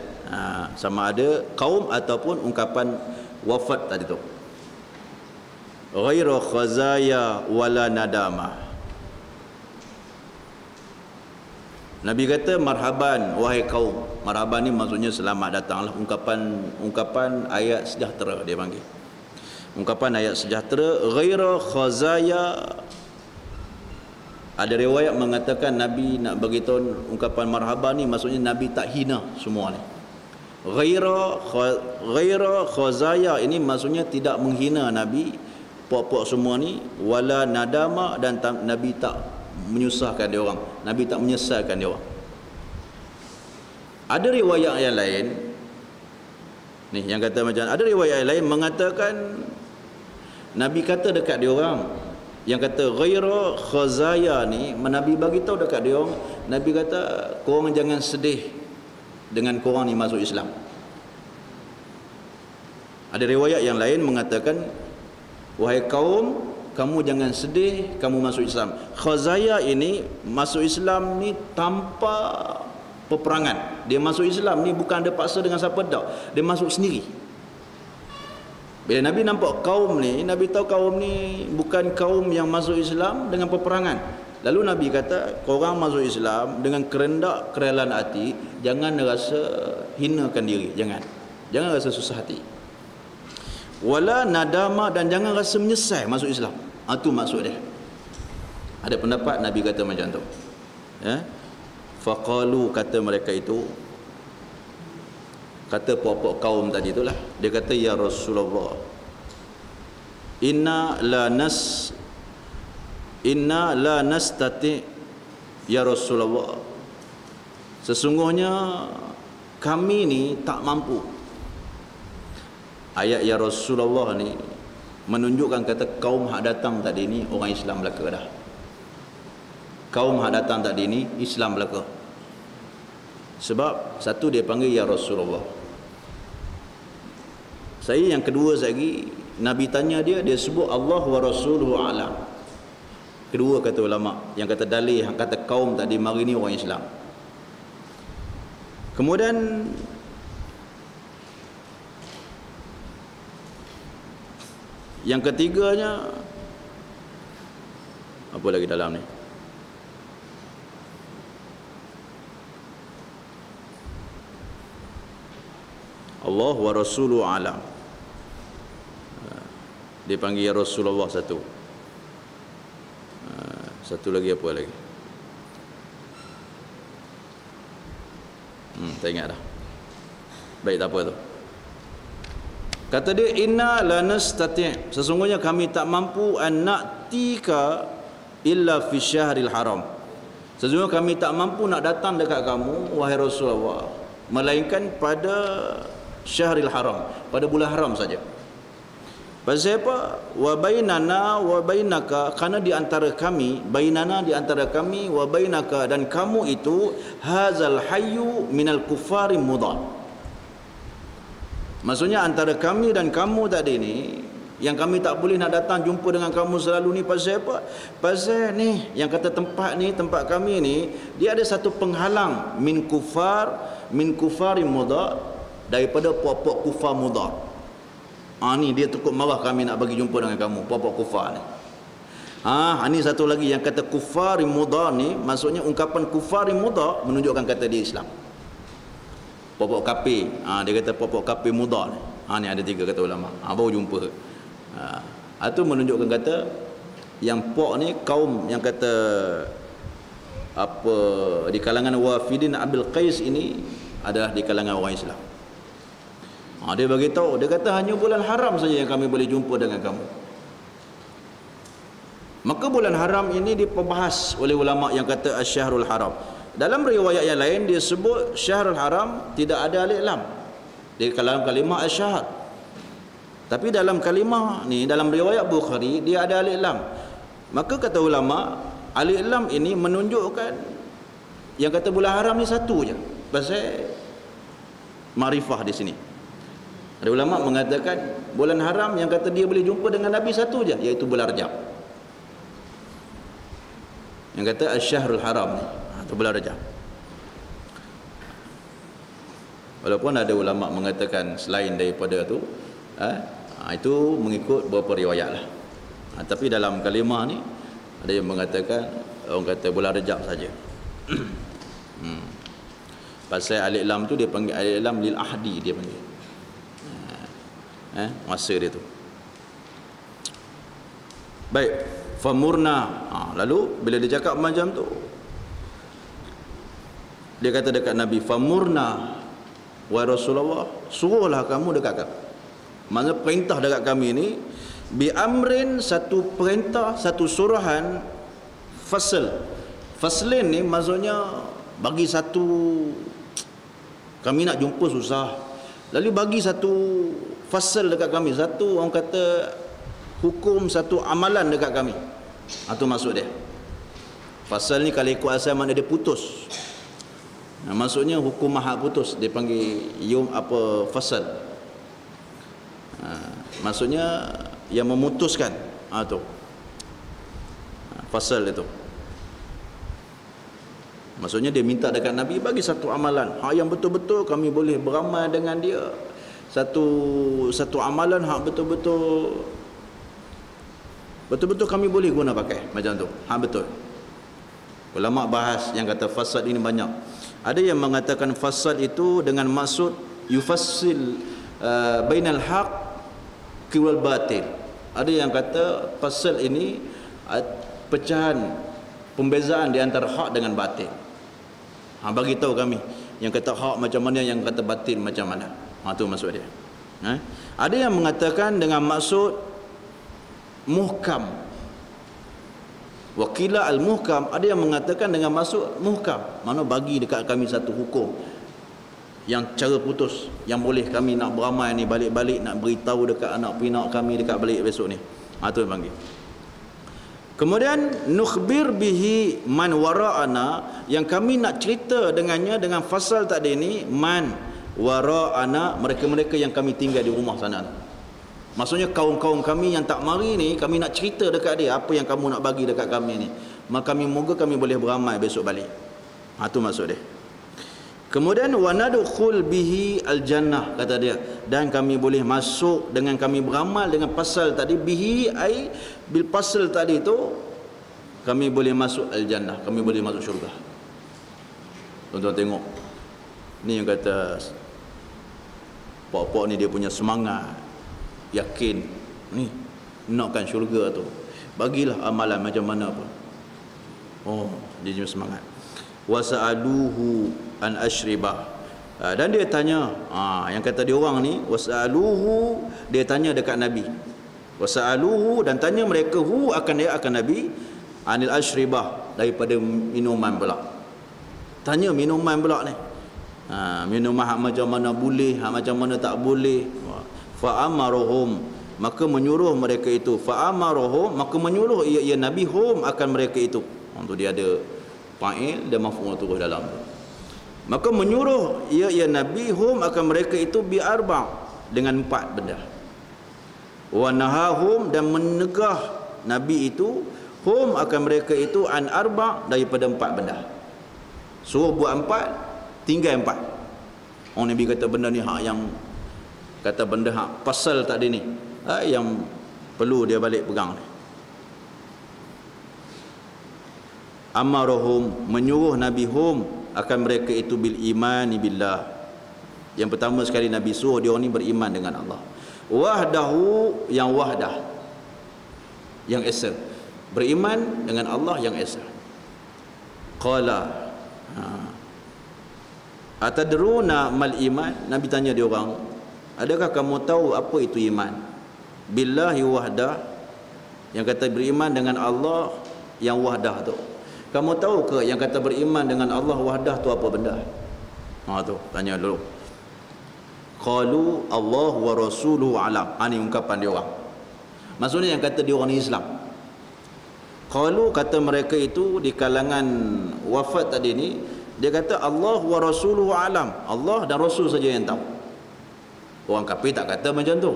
Sama ada kaum ataupun ungkapan wafat tadi tu. Ghairu khazaya wala nadama. Nabi kata marhaban wahai kaum. Marhaban ni maksudnya selamat datanglah, ungkapan ayat sejahtera dia panggil. Ungkapan ayat sejahtera, ghairu khazaya Ada riwayat mengatakan Nabi nak bagi tahu ungkapan marhaba ni maksudnya Nabi tak hina semua ni. Ghaira khazaya ini maksudnya tidak menghina Nabi puak-puak semua ni, wala nadama, dan Nabi tak menyusahkan dia orang, Nabi tak menyesalkan dia orang. Ada riwayat yang lain ni yang kata macam, ada riwayat yang lain mengatakan Nabi kata dekat dia orang, yang kata ghaira khazaya ni, Nabi bagi tahu dekat dia orang, Nabi kata korang jangan sedih dengan korang ni masuk Islam. Ada riwayat yang lain mengatakan wahai kaum, kamu jangan sedih kamu masuk Islam. Khazaya ini masuk Islam ni tanpa peperangan. Dia masuk Islam ni bukan ada paksa dengan siapa dak, dia masuk sendiri. Bila Nabi nampak kaum ni, Nabi tahu kaum ni bukan kaum yang masuk Islam dengan peperangan. Lalu Nabi kata, korang masuk Islam dengan kerendak kerelaan hati, jangan rasa hinakan diri, jangan rasa susah hati. Wala nadama, dan jangan rasa menyesal masuk Islam. Itu maksud dia. Ada pendapat Nabi kata macam tu. Ya. Faqalu, kata mereka itu, kata puak-puak kaum tadi itulah, dia kata ya Rasulullah, inna la nastati ya Rasulullah, sesungguhnya kami ni tak mampu. Ayat ya Rasulullah ni menunjukkan kata kaum hak datang tadi ni orang Islam belaka dah. Kaum hak datang tadi ni Islam belaka. Sebab satu dia panggil ya Rasulullah. Yang kedua lagi, Nabi tanya dia sebut Allah wa Rasuluhu a'lam. Kedua kata ulama yang kata dalil, yang kata kaum tadi mari ni orang Islam. Kemudian yang ketiganya, apa lagi dalam ni? Allah wa Rasuluhu a'lam. Dia panggil ya Rasulullah satu. Satu lagi apa lagi? Tak ingat dah. Baik, tak apa tu. Kata dia inna lanastati', sesungguhnya kami tak mampu an na'tika illa fi syahril haram. Sesungguhnya kami tak mampu nak datang dekat kamu wahai Rasulullah melainkan pada syahril haram, pada bulan haram saja. Pasal apa? Wa bainana wa bainaka, kerana di antara kami, bainana di antara kami, wa bainaka dan kamu itu, hazal hayyu minal kufari mudar. Maksudnya antara kami dan kamu tadi ni, yang kami tak boleh nak datang jumpa dengan kamu selalu ni, pasal apa? Pasal ni yang kata tempat ni, tempat kami ni, dia ada satu penghalang min kufari mudar, daripada puak-puak kufar mudar. Ni dia takut marah kami nak bagi jumpa dengan kamu, puak-puak kufar ni. Ni satu lagi yang kata kufar mudar ni, maksudnya ungkapan kufar mudar menunjukkan kata dia Islam. Puak-puak kafir, dia kata puak-puak kafir mudar ni. Ni ada tiga kata ulama. Baru jumpa. Itu menunjukkan kata yang puak ni kaum yang kata apa di kalangan Wafidin Abil Qais ini adalah di kalangan orang Islam. Dia bagi tahu, dia kata hanya bulan haram saja yang kami boleh jumpa dengan kamu. Maka bulan haram ini diperbahas oleh ulama yang kata asy-syahrul haram. Dalam riwayat yang lain dia sebut syahrul haram tidak ada alif lam di dalam kalimah asyhad. Tapi dalam kalimah ni, dalam riwayat Bukhari, dia ada alif lam. Maka kata ulama, alif lam ini menunjukkan yang kata bulan haram ni satu je. Pasal makrifah di sini. Ada ulama mengatakan bulan haram yang kata dia boleh jumpa dengan Nabi satu je, iaitu bulan Rajab. Yang kata asy-syahrul haram ni, itu bulan Rajab. Walaupun ada ulama mengatakan selain daripada tu, itu mengikut beberapa riwayat lah. Tapi dalam kalimah ni ada yang mengatakan, orang kata bulan Rajab saja. Pasal alif lam tu dia panggil alif lam lil ahdi, dia panggil. Masa dia tu. Baik. famurna. Lalu bila dia cakap macam tu, dia kata dekat Nabi, famurna wa Rasulullah, suruhlah kamu dekat kami. Maksudnya perintah dekat kami ni bi amrin, satu perintah, satu suruhan, faslin ni maksudnya bagi satu, kami nak jumpa susah, lalu bagi satu fasal dekat kami, satu orang kata hukum, satu amalan dekat kami. Itu maksud dia. Fasal ni kalau ikut asal makna dia putus. Maksudnya hukum mahak putus, dia panggil fasal. Maksudnya yang memutuskan. Tu fasal itu. Maksudnya dia minta dekat Nabi bagi satu amalan yang betul-betul kami boleh beramal dengan dia. Satu amalan betul-betul kami boleh guna pakai macam tu. Betul. Ulama bahas yang kata fasad ini banyak. Ada yang mengatakan fasad itu dengan maksud yufassil bainal haq wal batil. Ada yang kata fasal ini pecahan, pembezaan di antara hak dengan batil. Bagi tahu kami yang kata hak macam mana, yang kata batil macam mana. Itu maksud dia. Ada yang mengatakan dengan maksud muhkam. Wakila al-muhkam, ada yang mengatakan dengan maksud muhkam, mana bagi dekat kami satu hukum yang cara putus, yang boleh kami nak beramal ni balik-balik, nak beritahu dekat anak pinak kami dekat balik besok ni. Itu yang panggil. Kemudian nukhbir bihi man wara'ana, yang kami nak cerita dengannya dengan fasal tadi ni, man wara'ana, mereka-mereka yang kami tinggal di rumah sana. Maksudnya kaum-kaum kami yang tak mari ni, kami nak cerita dekat dia apa yang kamu nak bagi dekat kami ni. Maka moga kami boleh beramal besok balik. Itu maksud dia. Kemudian wa nadkhul bihi al-jannah, kata dia, dan kami boleh masuk dengan kami beramal dengan pasal tadi, bihi ai bil pasal tadi tu, kami boleh masuk al-jannah, kami boleh masuk syurga. Tuan-tuan tengok, ni yang kata pok-pok ni dia punya semangat, yakin ni nakkan syurga tu, bagilah amalan macam mana pun. Dia punya semangat. Wasa'aluhu an ashribah, dan dia tanya, yang kata dia orang ni, wasa'aluhu, dia tanya dekat Nabi, wasa'aluhu, dan tanya mereka akan Nabi, anil ashribah, daripada minuman pula. Tanya minuman pula ni, minuman hak macam mana boleh, hak macam mana tak boleh. Fa'amaruhum, maka menyuruh mereka itu, fa'amaruhum, maka menyuruh ia Nabi hum akan mereka itu. Untuk dia ada fa'il dan maf'ul terus dalam tu. Maka menyuruh ia Nabi hum akan mereka itu bi arba', dengan 4 benda. Wa nahahum, dan menegah Nabi itu hum akan mereka itu an arba', daripada 4 benda. Suruh buat 4, tinggal 4. Nabi kata benda ni hak yang kata benda hak pasal tadi ni, yang perlu dia balik pegang ni. Amarahum, menyuruh Nabi hum akan mereka itu bil imani billah. Yang pertama sekali Nabi suruh dia orang ni beriman dengan Allah. Wahdahu, yang wahdah, yang esa, beriman dengan Allah yang esa. Qala atadruna mal iman, Nabi tanya dia orang, adakah kamu tahu apa itu iman? Billahi wahdah, yang kata beriman dengan Allah yang wahdah tu. Kamu tahu ke yang kata beriman dengan Allah wahdah tu apa benda? Tu tanya dulu. Qalu Allah wa rasuluhu alam. Ini ungkapan dia orang. Maksudnya yang kata dia orang ni Islam. Qalu, kata mereka itu di kalangan wafat tadi ni, dia kata Allah wa rasuluhu alam, Allah dan Rasul saja yang tahu. Orang kafir tak kata macam tu.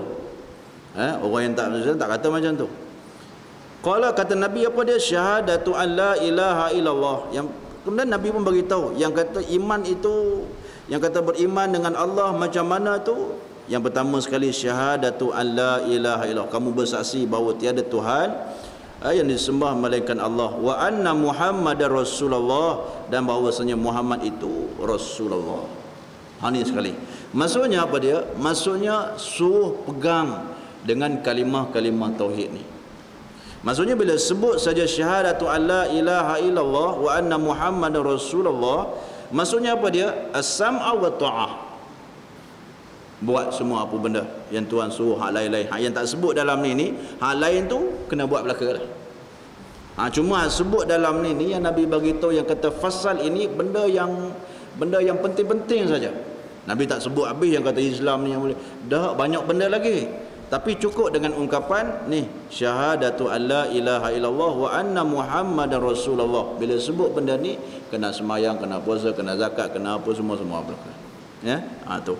Orang yang tak Muslim tak kata macam tu. Qala, kata Nabi apa dia? Syahadatu an la ilaha illallah. Yang kemudian Nabi pun bagi tahu yang kata iman itu, yang kata beriman dengan Allah macam mana tu? Yang pertama sekali syahadatu an la ilaha illallah, kamu bersaksi bahawa tiada Tuhan yang disembah melainkan Allah, wa anna Muhammadar Rasulullah, dan bahawasanya Muhammad itu Rasulullah. Ini sekali. Maksudnya apa dia? Maksudnya suruh pegang dengan kalimah-kalimah tauhid ni. Maksudnya bila sebut saja syahadatu alla ilaha illallah wa anna muhammadar rasulullah, maksudnya apa dia? As-sam'a wa ta'ah. Buat semua apa benda yang Tuhan suruh, hak lain-lain, hak yang tak sebut dalam ni hak lain tu kena buat belaka lah. Cuma sebut dalam ni yang Nabi bagi tahu, yang kata fasal ini benda yang penting-penting saja. Nabi tak sebut habis yang kata Islam ni yang boleh. Dah banyak benda lagi. Tapi cukup dengan ungkapan ni, syahadatu alla ilaha illallah wa anna muhammadar rasulullah. Bila sebut benda ni, kena semayang, kena puasa, kena zakat, kena apa semua belaka. Ya? Tu.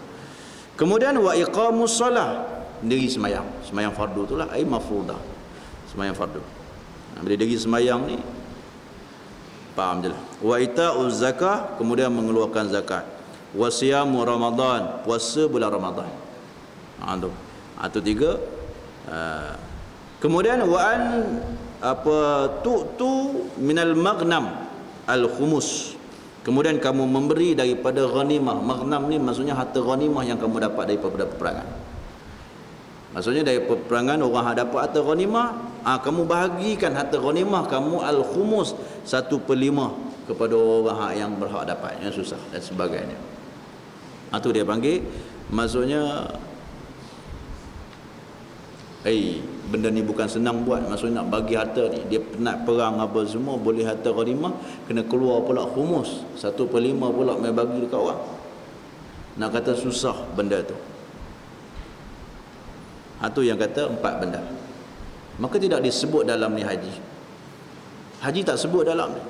Kemudian wa iqamus solah, diri semayang. Semayang fardu itulah ai mafruḍah. Semayang fardu. Bila diri semayang ni faham je lah. Wa ita'uz zakah, kemudian mengeluarkan zakat. Wa siyamu ramadan, puasa bulan Ramadan. Itu tiga. Kemudian wa an tu'tu minal maghnam al khumus. Kemudian kamu memberi daripada ghanimah. Maghnam ni maksudnya harta ghanimah yang kamu dapat daripada peperangan. Maksudnya dari peperangan orang yang dapat harta ghanimah, kamu bahagikan harta ghanimah kamu al khumus 1/5 kepada orang yang berhak dapat, yang susah dan sebagainya. Itu dia panggil, maksudnya benda ni bukan senang buat. Maksudnya nak bagi harta ni, dia penat perang apa semua, boleh harta ghanimah, kena keluar pula khumus 1/5 pula mai bagi dekat orang. Nak kata susah benda tu. Itu yang kata 4 benda. Maka tidak disebut dalam ni haji. Haji tak sebut dalam ni.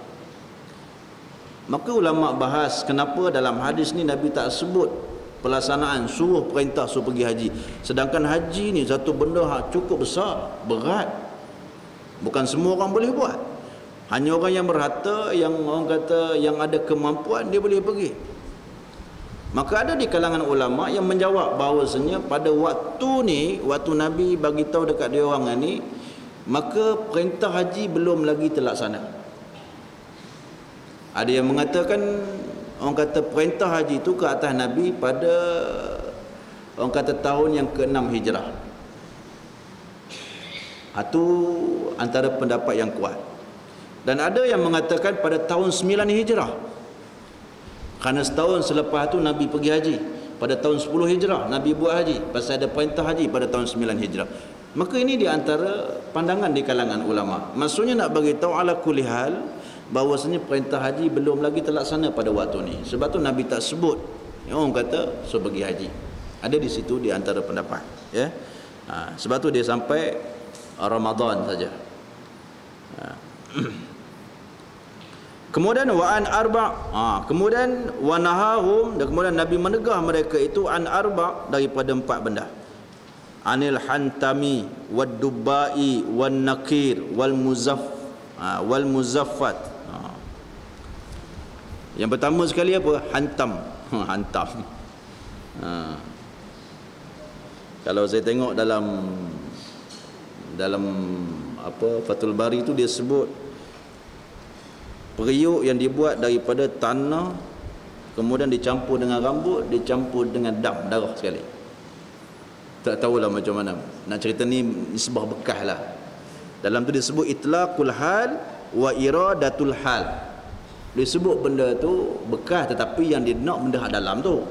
Maka ulama bahas kenapa dalam hadis ni Nabi tak sebut pelaksanaan, suruh perintah suruh pergi haji. Sedangkan haji ni satu benda cukup besar, berat. Bukan semua orang boleh buat. Hanya orang yang berharta, yang orang kata yang ada kemampuan, dia boleh pergi. Maka ada di kalangan ulama yang menjawab bahawasanya pada waktu ni, waktu Nabi bagi tahu dekat dia orang ni, maka perintah haji belum lagi terlaksana. Ada yang mengatakan, orang kata perintah haji itu ke atas Nabi pada orang kata tahun yang ke-6 Hijrah. Itu antara pendapat yang kuat. Dan ada yang mengatakan pada tahun 9 Hijrah. Kerana setahun selepas tu Nabi pergi haji. Pada tahun 10 Hijrah Nabi buat haji. Pasal ada perintah haji pada tahun 9 Hijrah. Maka ini di antara pandangan di kalangan ulama. Maksudnya nak bagi tahu ala kulli hal bahawasanya perintah haji belum lagi terlaksana pada waktu ni. Sebab tu Nabi tak sebut. Orang kata so pergi haji. Ada di situ di antara pendapat, ya. Sebab tu dia sampai Ramadan saja. Kemudian wa an kemudian wa nahahum, dan kemudian Nabi menegah mereka itu an arba, daripada 4 benda. Anil hantami wad dubai wan nakir wal muzaffat. Yang pertama sekali apa? Hantam. Hantam. Kalau saya tengok dalam Fathul Bari itu dia sebut periuk yang dibuat daripada tanah, kemudian dicampur dengan rambut, dicampur dengan darah sekali. Tak tahulah macam mana nak cerita ni, nisbah bekah lah. Dalam tu disebut itlaqul hal wa iradatul hal. Dia sebut benda tu bekas, tetapi yang dia nak benda dalam tu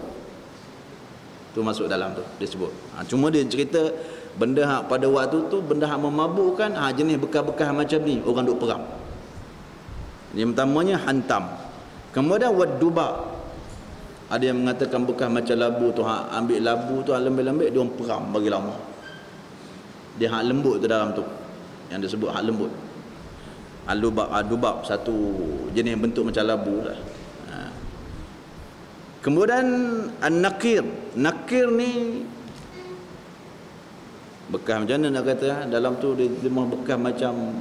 masuk dalam tu dia sebut. Cuma dia cerita benda hak pada waktu tu, benda hak memabukkan, jenis bekas-bekas macam ni orang duk perang. Yang pertamanya hantam. Kemudian waduba. Ada yang mengatakan bekas macam labu tu, ambil labu tu lembut-lembut, dia orang perang bagi lama. Dia hak lembut tu dalam tu, yang disebut hak lembut. Adubab satu jenis bentuk macam labu lah. Kemudian an-nakir. Nakir ni bekas macam mana nak kata, dalam tu dia mah bekas macam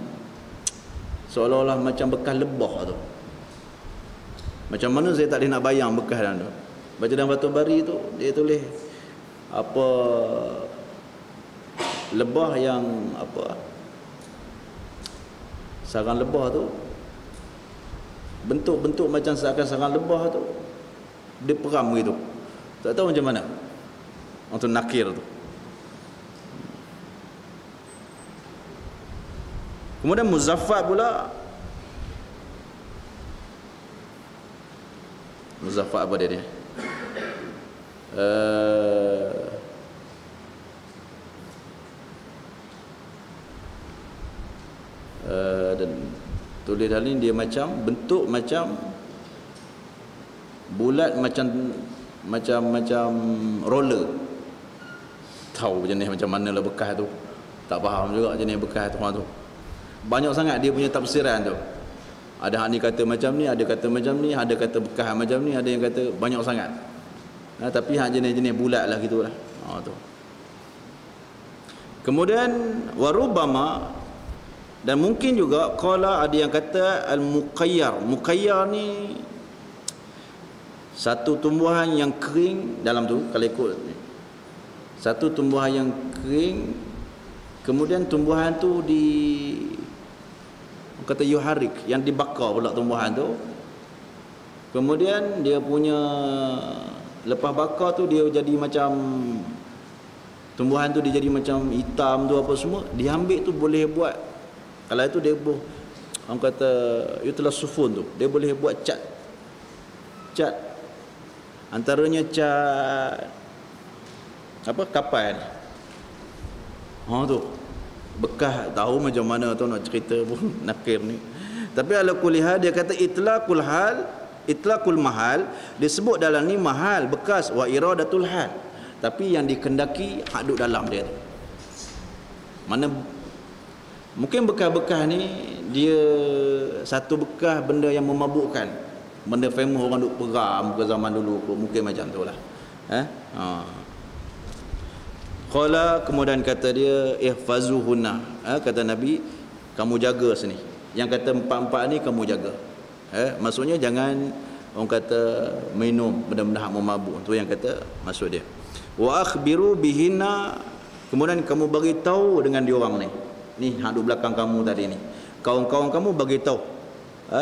seolah-olah macam bekas lebah tu. Macam mana saya tak boleh nak bayang bekas dalam tu. Baca dalam Fathul Bari tu dia tulis apa lebah yang apa, sarang lebah tu, bentuk-bentuk macam seakan sarang lebah tu, dia peram begitu. Tak tahu macam mana untuk nakir tu. Kemudian muzaffat pula. Muzaffat apa dia ni? Dan tulis dalam ni dia macam bentuk macam bulat, macam roller. Tahu jenis macam mana lah bekas tu, tak faham juga jenis bekas tu. Banyak sangat dia punya tafsiran tu. Ada hak ni kata macam ni, ada kata macam ni, ada kata bekas macam ni, ada yang kata banyak sangat. Tapi hak jenis-jenis bulat lah gitulah. Tu. Kemudian warubama, dan mungkin juga qala, ada yang kata al-muqayyar. Muqayyar ni satu tumbuhan yang kering dalam tu, kalau ikut satu tumbuhan yang kering, kemudian tumbuhan tu kata yuharik, yang dibakar pula tumbuhan tu. Kemudian dia punya lepas bakar tu dia jadi macam tumbuhan tu dia jadi macam hitam tu apa semua, dia ambil tu boleh buat, kalau itu dia orang kata itulah sufun tu, dia boleh buat cat antaranya cat apa, kapal. Tu bekas, tahu macam mana tu nak cerita pun nakir ni. Tapi ala kuliah dia kata itlaqul mahal disebut dalam ni mahal bekas, wa iradatul hal, tapi yang dikendaki hak duk dalam dia tu. Mana mungkin bekas-bekas ni dia satu bekas benda yang memabukkan, benda famous orang duk peram ke zaman dulu, mungkin macam tu lah. Qala, kemudian kata dia ihfazuhunna, kata Nabi, kamu jaga sini. Yang kata empat-empat ni kamu jaga. Maksudnya jangan orang kata minum benda-benda hak memabuk, tu yang kata maksud dia. Wa akhbiru bihinna, kemudian kamu bagi tahu dengan diorang ni hak duk belakang kamu tadi ni, kawan-kawan kamu bagi tahu,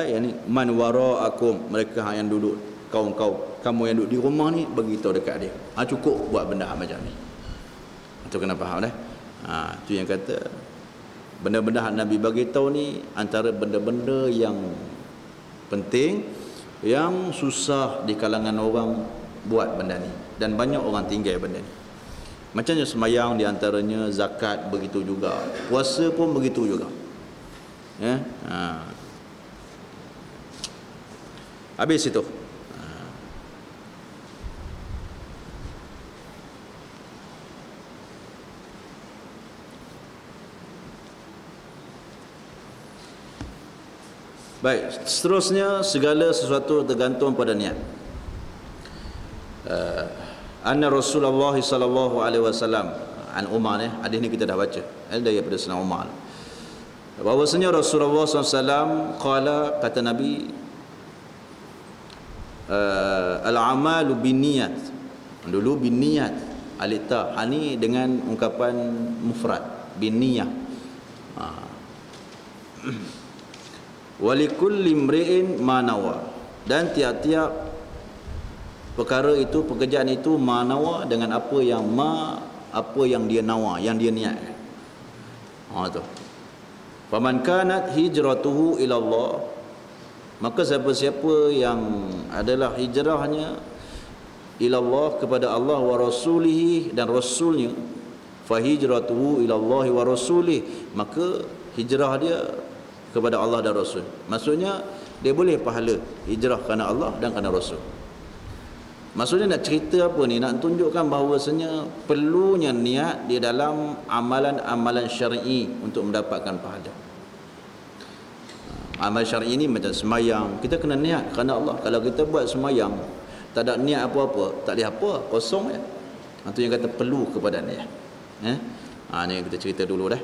yang ni man waraakum, mereka yang duduk, kamu yang duduk di rumah ni, bagi tahu dekat dia. Cukup buat benda macam ni. Itu kena faham dah. Tu yang kata benda-benda hak Nabi bagi tahu ni antara benda-benda yang penting, yang susah di kalangan orang buat benda ni, dan banyak orang tinggal benda ni. Macamnya semayang di antaranya, zakat begitu juga, puasa pun begitu juga. Habis itu. Baik, seterusnya segala sesuatu tergantung pada niat. Anna Rasulullah sallallahu alaihi wasallam, an Umar ni, hadis ni kita dah baca daripada Sayyidina Umar, bahwasanya Rasulullah SAW qala, kata Nabi, al-amalu binniyat, dulu binniyat, alita hani dengan ungkapan mufrad binniyah. Walikulli imri'in ma nawa, dan tiap-tiap perkara itu, pekerjaan itu, ma nawa, dengan apa yang dia nawa, yang dia niatkan. Tu. Faman kanat hijratuhu ila Allah, maka siapa-siapa yang adalah hijrahnya ila Allah, kepada Allah wa rasulihi, dan rasulnya, fa hijratuhu ila Allah wa rasulih, maka hijrah dia kepada Allah dan Rasul. Maksudnya dia boleh pahala hijrah kerana Allah dan kerana Rasul. Maksudnya nak cerita apa ni? Nak tunjukkan bahawasanya perlunya niat di dalam amalan-amalan syar'i untuk mendapatkan pahala. Amal syar'i ni macam semayang, kita kena niat kerana Allah. Kalau kita buat semayang tak ada niat apa-apa, tak boleh apa, kosong ya. Itu yang kata perlu kepada niat. Ni yang kita cerita dulu dah.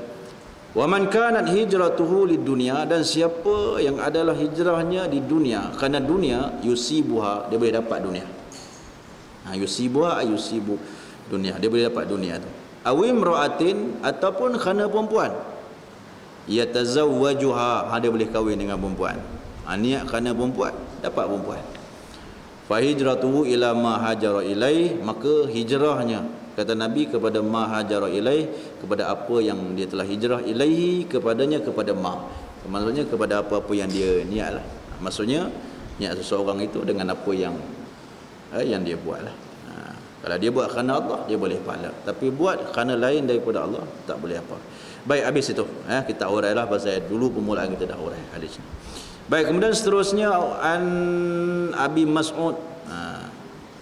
Wa man kanat hijratuhu lidunya, dan siapa yang adalah hijrahnya di dunia, kerana dunia, yusibuha, dia boleh dapat dunia. Yusibuha yusibu dunia, dia boleh dapat dunia tu. Awim ra'atin, ataupun kerana perempuan, yatazawwajuha, dia boleh kahwin dengan perempuan. Niat kerana perempuan, dapat perempuan. Fa hijratuhu ila ma hajara ilaih, maka hijrahnya kata Nabi, kepada ma hajara ilaih, kepada apa yang dia telah hijrah, ilaihi, kepadanya, kepada ma, maksudnya kepada apa-apa yang dia niat lah. Maksudnya niat seseorang itu dengan apa yang dia buat lah. Kalau dia buat kerana Allah, dia boleh pahala. Tapi buat kerana lain daripada Allah, tak boleh apa. Baik, habis itu kita urailah pasal dulu permulaan kita dah urai hadis ni. Baik, kemudian seterusnya an Abi Mas'ud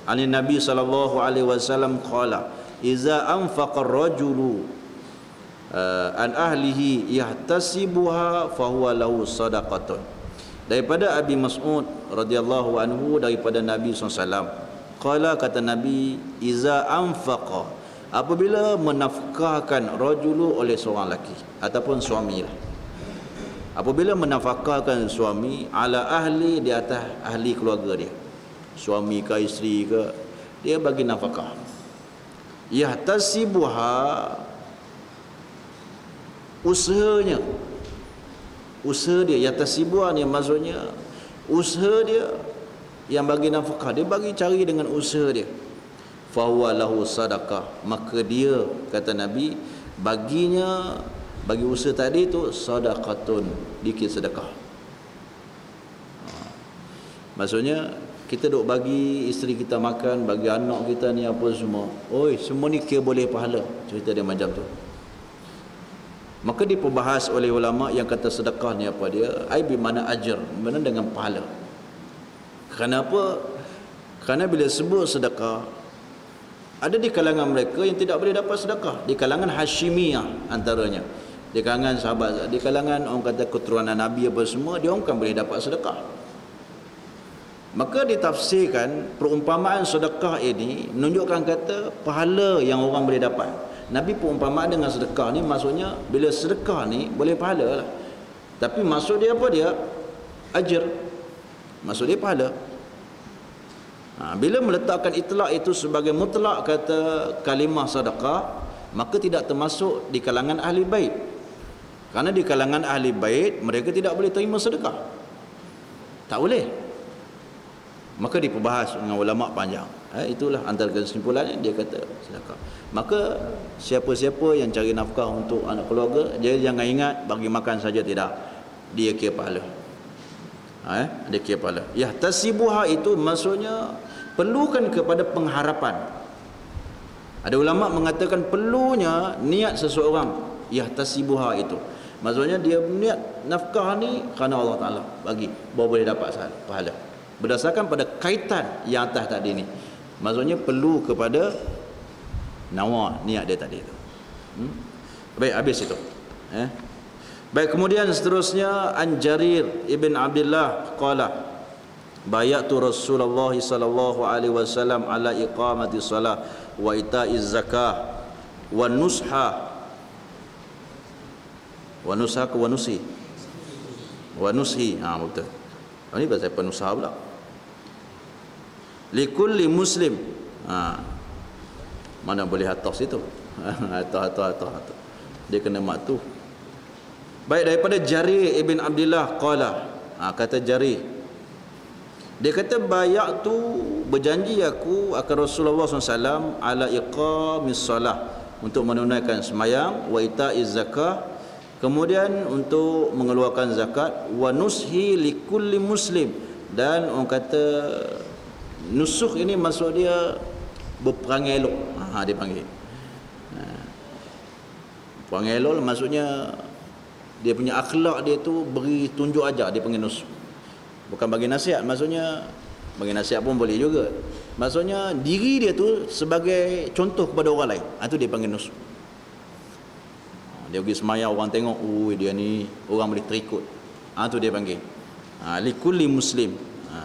ani Nabi sallallahu alaihi wasallam qala iza anfaqa ar-rajulu an ahlihi yahtasibuha fahuwa lahu sadaqatun. Daripada Abi Mas'ud radhiyallahu anhu, daripada Nabi SAW, qala, kata Nabi, iza anfaqa, apabila menafkahkan rajulu oleh seorang lelaki ataupun suami lah, apabila menafkahkan suami ala ahli, di atas ahli keluarga dia, suami ke isteri ke, dia bagi nafkah, yahtasibuha, usahanya, usaha dia, yahtasibuha ni maksudnya usaha dia yang bagi nafkah, dia bagi cari dengan usaha dia, fahuwa lahu sadaqah, maka dia, kata Nabi, baginya, bagi usaha tadi tu sadaqatun, dikit sedekah. Maksudnya kita duk bagi isteri kita makan, bagi anak kita ni apa semua, oi, semua ni kira boleh pahala, cerita dia macam tu. Maka diperbahas oleh ulama yang kata sedekah ni apa dia, ai bi mana ajr, mana dengan pahala. Kenapa? Kerana bila sebut sedekah, ada di kalangan mereka yang tidak boleh dapat sedekah, di kalangan Hashimiyah antaranya, di kalangan sahabat, di kalangan orang kata keturunan Nabi apa semua, dia orang kan boleh dapat sedekah. Maka ditafsirkan perumpamaan sedekah ini menunjukkan kata pahala yang orang boleh dapat. Nabi perumpamaan dengan sedekah ni maksudnya bila sedekah ni boleh pahala lah. Tapi maksud dia apa dia? Ajr. Maksud dia pahala. Bila meletakkan itlak itu sebagai mutlak kata kalimah sedekah, maka tidak termasuk di kalangan ahli bait. Karena di kalangan ahli bait mereka tidak boleh terima sedekah. Tak boleh. Maka diperbahas dengan ulama panjang. Itulah antara kesimpulannya, dia kata sedekah. Maka siapa-siapa yang cari nafkah untuk anak keluarga, dia jangan ingat bagi makan saja, tidak, dia kira pahala. Dia kira pahala. Yahtasibuha itu maksudnya perlukan kepada pengharapan. Ada ulama mengatakan perlunya niat seseorang yahtasibuha itu. Maksudnya dia niat nafkah ni kerana Allah Ta'ala bagi, baru boleh dapat pahala. Berdasarkan pada kaitan yang atas tadi ni. Maksudnya perlu kepada nawa, niat dia tadi itu. Baik, habis itu. Baik, kemudian seterusnya an Jarir ibn Abdullah qala bayatu Rasulullah sallallahu alaihi wasallam ala iqamati salah wa ita'iz zakah wa nusha wa nushi betul. Ini bahasa penusah pula. Likulli muslim. Mana boleh atas itu? Atas. Dia kena mak tu. Baik, daripada Jarir ibn Abdullah qala, kata Jarir, dia kata bayatu, berjanji aku akan Rasulullah SAW ala iqamis salah, untuk menunaikan semayang, wa ita'iz zakah, kemudian untuk mengeluarkan zakat, wa nushi likulli muslim, dan orang kata nusuh ini maksud dia berperangai elok. Dia panggil perangai elok maksudnya dia punya akhlak dia tu beri tunjuk ajar, dia panggil nusuh. Bukan bagi nasihat, maksudnya bagi nasihat pun boleh juga, maksudnya diri dia tu sebagai contoh kepada orang lain, itu dia panggil nusuh. Dia pergi semayang, orang tengok, dia ni orang boleh terikut, itu dia panggil likulli muslim,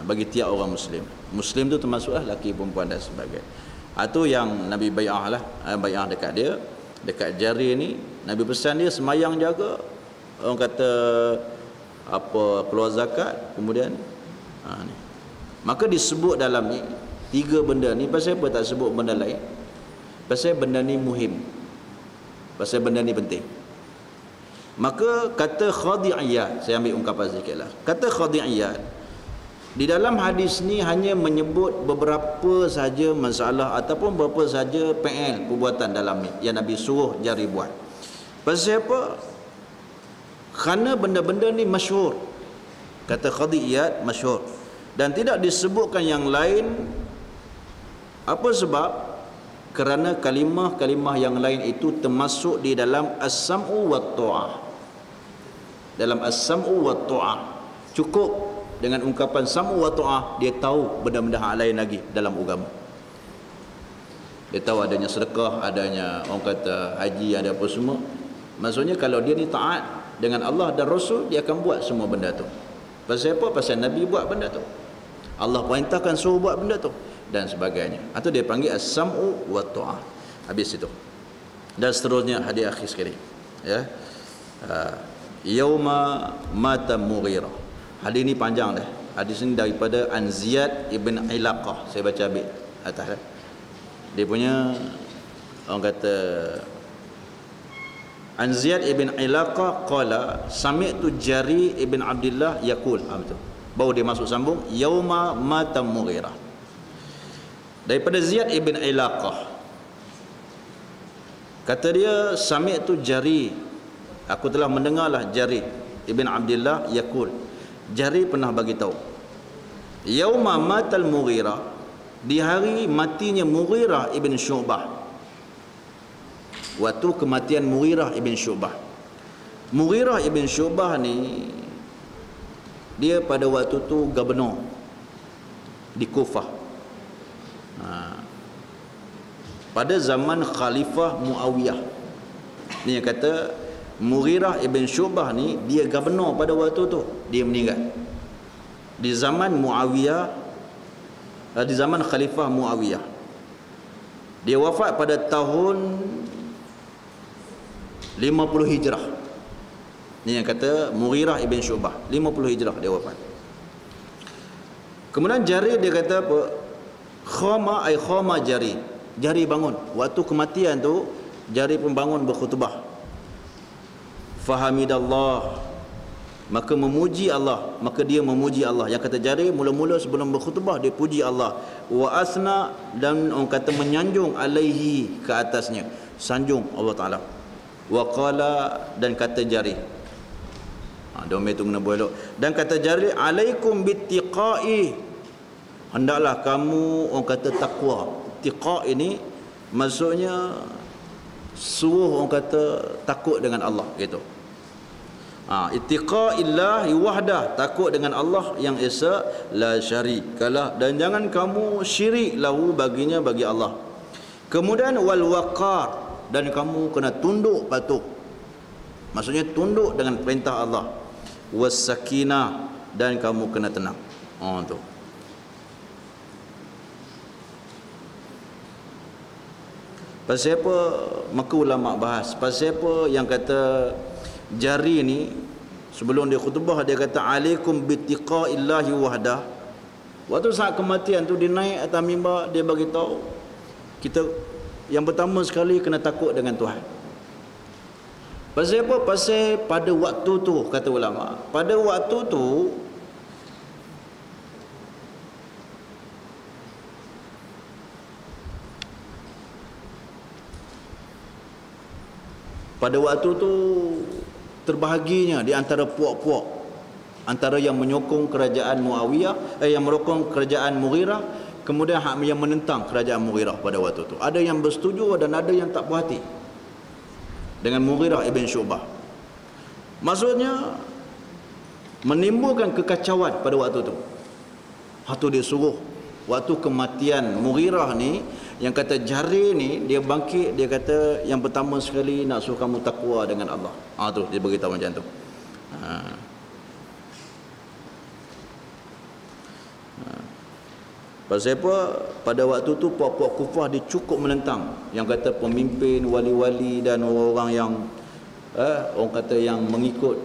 bagi tiap orang muslim. Muslim tu termasuklah laki perempuan dan sebagainya. Itu yang Nabi bai'ah lah, bai'ah dekat dia, dekat Jarir ni. Nabi pesan dia semayang jaga, orang kata apa, keluar zakat, kemudian ni. Maka disebut dalam ni tiga benda ni. Pasal apa tak sebut benda lain? Pasal benda ni muhim, pasal benda ni penting. Maka kata Khadi'iyat, saya ambil ungkapan sikit lah. Kata Khadi'iyat, Di dalam hadis ni hanya menyebut beberapa saja masalah ataupun beberapa saja PL perbuatan dalam ni yang Nabi suruh jari buat. Pasal apa? Kerana benda-benda ni masyhur. Kata Qadhi Iyad masyhur. Dan tidak disebutkan yang lain. Apa sebab? Kerana kalimah-kalimah yang lain itu termasuk di dalam as-sam'u wa ta'ah. Dalam as-sam'u wa ta'ah. Cukup dengan ungkapan sam'u wa ta'ah, dia tahu benda-benda hak lain lagi dalam agama. Dia tahu adanya sedekah, adanya orang kata haji, ada apa semua. Maksudnya kalau dia ni taat dengan Allah dan Rasul, dia akan buat semua benda tu. Pasal apa? Pasal Nabi buat benda tu. Allah perintahkan suruh buat benda tu dan sebagainya. Atau dia panggil as-sam'u wa ta'ah. Habis itu. Dan seterusnya hadis akhir sekali. Ya. Yauma mata Mughirah. Hadis ni panjang dah. Hadis ni daripada An Ziyad ibn Ilaqah. Saya baca habis atas dah. Dia punya orang kata An Ziyad ibn Ilaqah qala sami'tu Jari ibn Abdullah yaqul. Betul. Baru dia masuk sambung yauma mata Mughirah. Daripada Ziyad ibn Ilaqah. Kata dia sami'tu Jari. Aku telah mendengarlah Jari ibn Abdullah yaqul. Jari pernah bagi tahu yauma matal Mughirah, di hari matinya Mughirah ibn Syu'bah. Waktu kematian Mughirah ibn Syu'bah. Mughirah ibn Syu'bah ni dia pada waktu tu gubernur di Kufah. Pada zaman Khalifah Muawiyah. Ni yang kata Mughirah ibn Syu'bah ni dia gubernur pada waktu tu, dia meninggal di zaman Muawiyah, di zaman Khalifah Muawiyah. Dia wafat pada tahun 50 Hijrah. Ni yang kata Mughirah ibn Syu'bah, 50 Hijrah dia wafat. Kemudian Jari dia kata apa? Khama Jari. Jari bangun. Waktu kematian tu Jari pun bangun berkhutbah. Fahamidallah, maka memuji Allah, maka dia memuji Allah. Yang kata Jari mula-mula sebelum berkhutbah dia puji Allah. Wa asna, dan orang kata menyanjung alaihi, ke atasnya, sanjung Allah Taala. Wa qala, dan kata Jari, domai tu kena buat elok. Dan kata Jari, alaikum bittiqai, hendaklah kamu orang kata takwa. Tiqa ini maksudnya suruh orang kata takut dengan Allah gitu. Ittiqa illahi wahdah, takut dengan Allah yang esa, la syarikalah, dan jangan kamu syirik lahu baginya, bagi Allah. Kemudian wal waqar, dan kamu kena tunduk patuh, maksudnya tunduk dengan perintah Allah. Was sakinah, dan kamu kena tenang. Tu pasal apa maka ulama bahas pasal apa yang kata Jari ni sebelum dia khutbah dia kata alaikum bittiqaillahi wahdah. Waktu saat kematian tu dia naik atas mimbar, dia bagi tahu kita yang pertama sekali kena takut dengan Tuhan. Pasal apa? Pasal pada waktu tu, kata ulama, pada waktu tu terbahaginya di antara puak-puak, antara yang menyokong kerajaan Muawiyah, yang menyokong kerajaan Mughirah, kemudian yang menentang kerajaan Mughirah pada waktu itu. Ada yang bersetuju dan ada yang tak puas hati dengan Mughirah ibn Syu'bah. Maksudnya menimbulkan kekacauan pada waktu itu. Waktu dia suruh, waktu kematian Mughirah ni, yang kata Jari ni dia bangkit, dia kata yang pertama sekali nak suruh kamu takwa dengan Allah. Tu dia beritahu macam tu. Pasal apa? Pada waktu tu puak-puak kufar dia cukup menentang, yang kata pemimpin, wali-wali dan orang-orang yang orang kata yang mengikut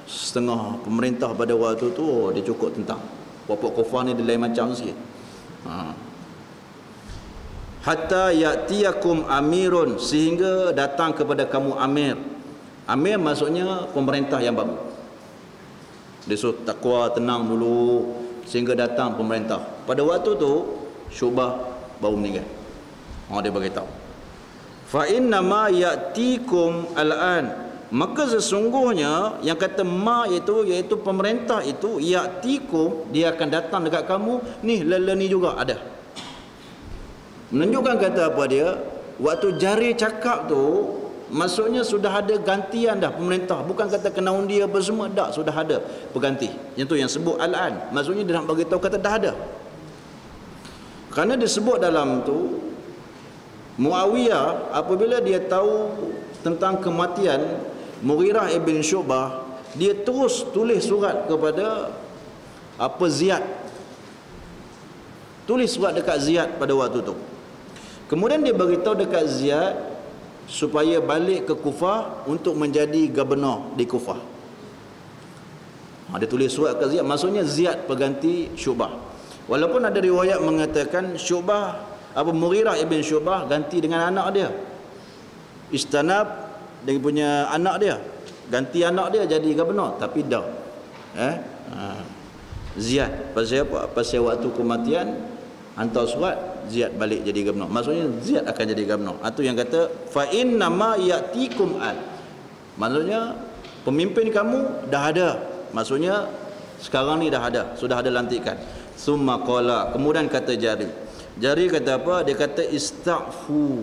setengah pemerintah pada waktu tu, dia cukup tentang. Puak-puak kufar ni dia lain macam sikit. Hatta ya'tiyakum amirun, sehingga datang kepada kamu amir. Amir maksudnya pemerintah yang baru. Dia suruh takwa, tenang dulu, sehingga datang pemerintah. Pada waktu tu Syu'bah baru meninggal. Dia beritahu, fa inna ma ya'tikum al-an, maka sesungguhnya yang kata ma itu iaitu pemerintah itu, ya'tikum, dia akan datang dekat kamu ni, lala ni juga ada. Menunjukkan kata apa dia, waktu Jari cakap tu maksudnya sudah ada gantian dah pemerintah, bukan kata kena undi apa semua, tak, sudah ada pengganti. Yang tu yang sebut al-an, maksudnya dia nak bagi tahu kata dah ada. Kerana disebut dalam tu Muawiyah apabila dia tahu tentang kematian Mughirah ibn Syu'bah, dia terus tulis surat kepada Ziyad. Tulis surat dekat Ziyad pada waktu tu. Kemudian dia beritahu dekat Ziyad supaya balik ke Kufah untuk menjadi gubernur di Kufah. Dia tulis surat ke Ziyad, maksudnya Ziyad pengganti Syu'bah. Walaupun ada riwayat mengatakan Mughirah ibn Syu'bah ganti dengan anak dia, Istanab dia punya anak dia, ganti anak dia jadi gubernur. Tapi dah Ziyad, pasal apa? Pasal waktu kematian hantar surat, Ziyad balik jadi gubernur. Maksudnya Ziyad akan jadi gubernur. Itu yang kata fa inna ma ya'tikum al, maksudnya pemimpin kamu dah ada, maksudnya sekarang ni dah ada, sudah ada lantikan. Summa qala, kemudian kata Jari kata apa? Dia kata ista'fu.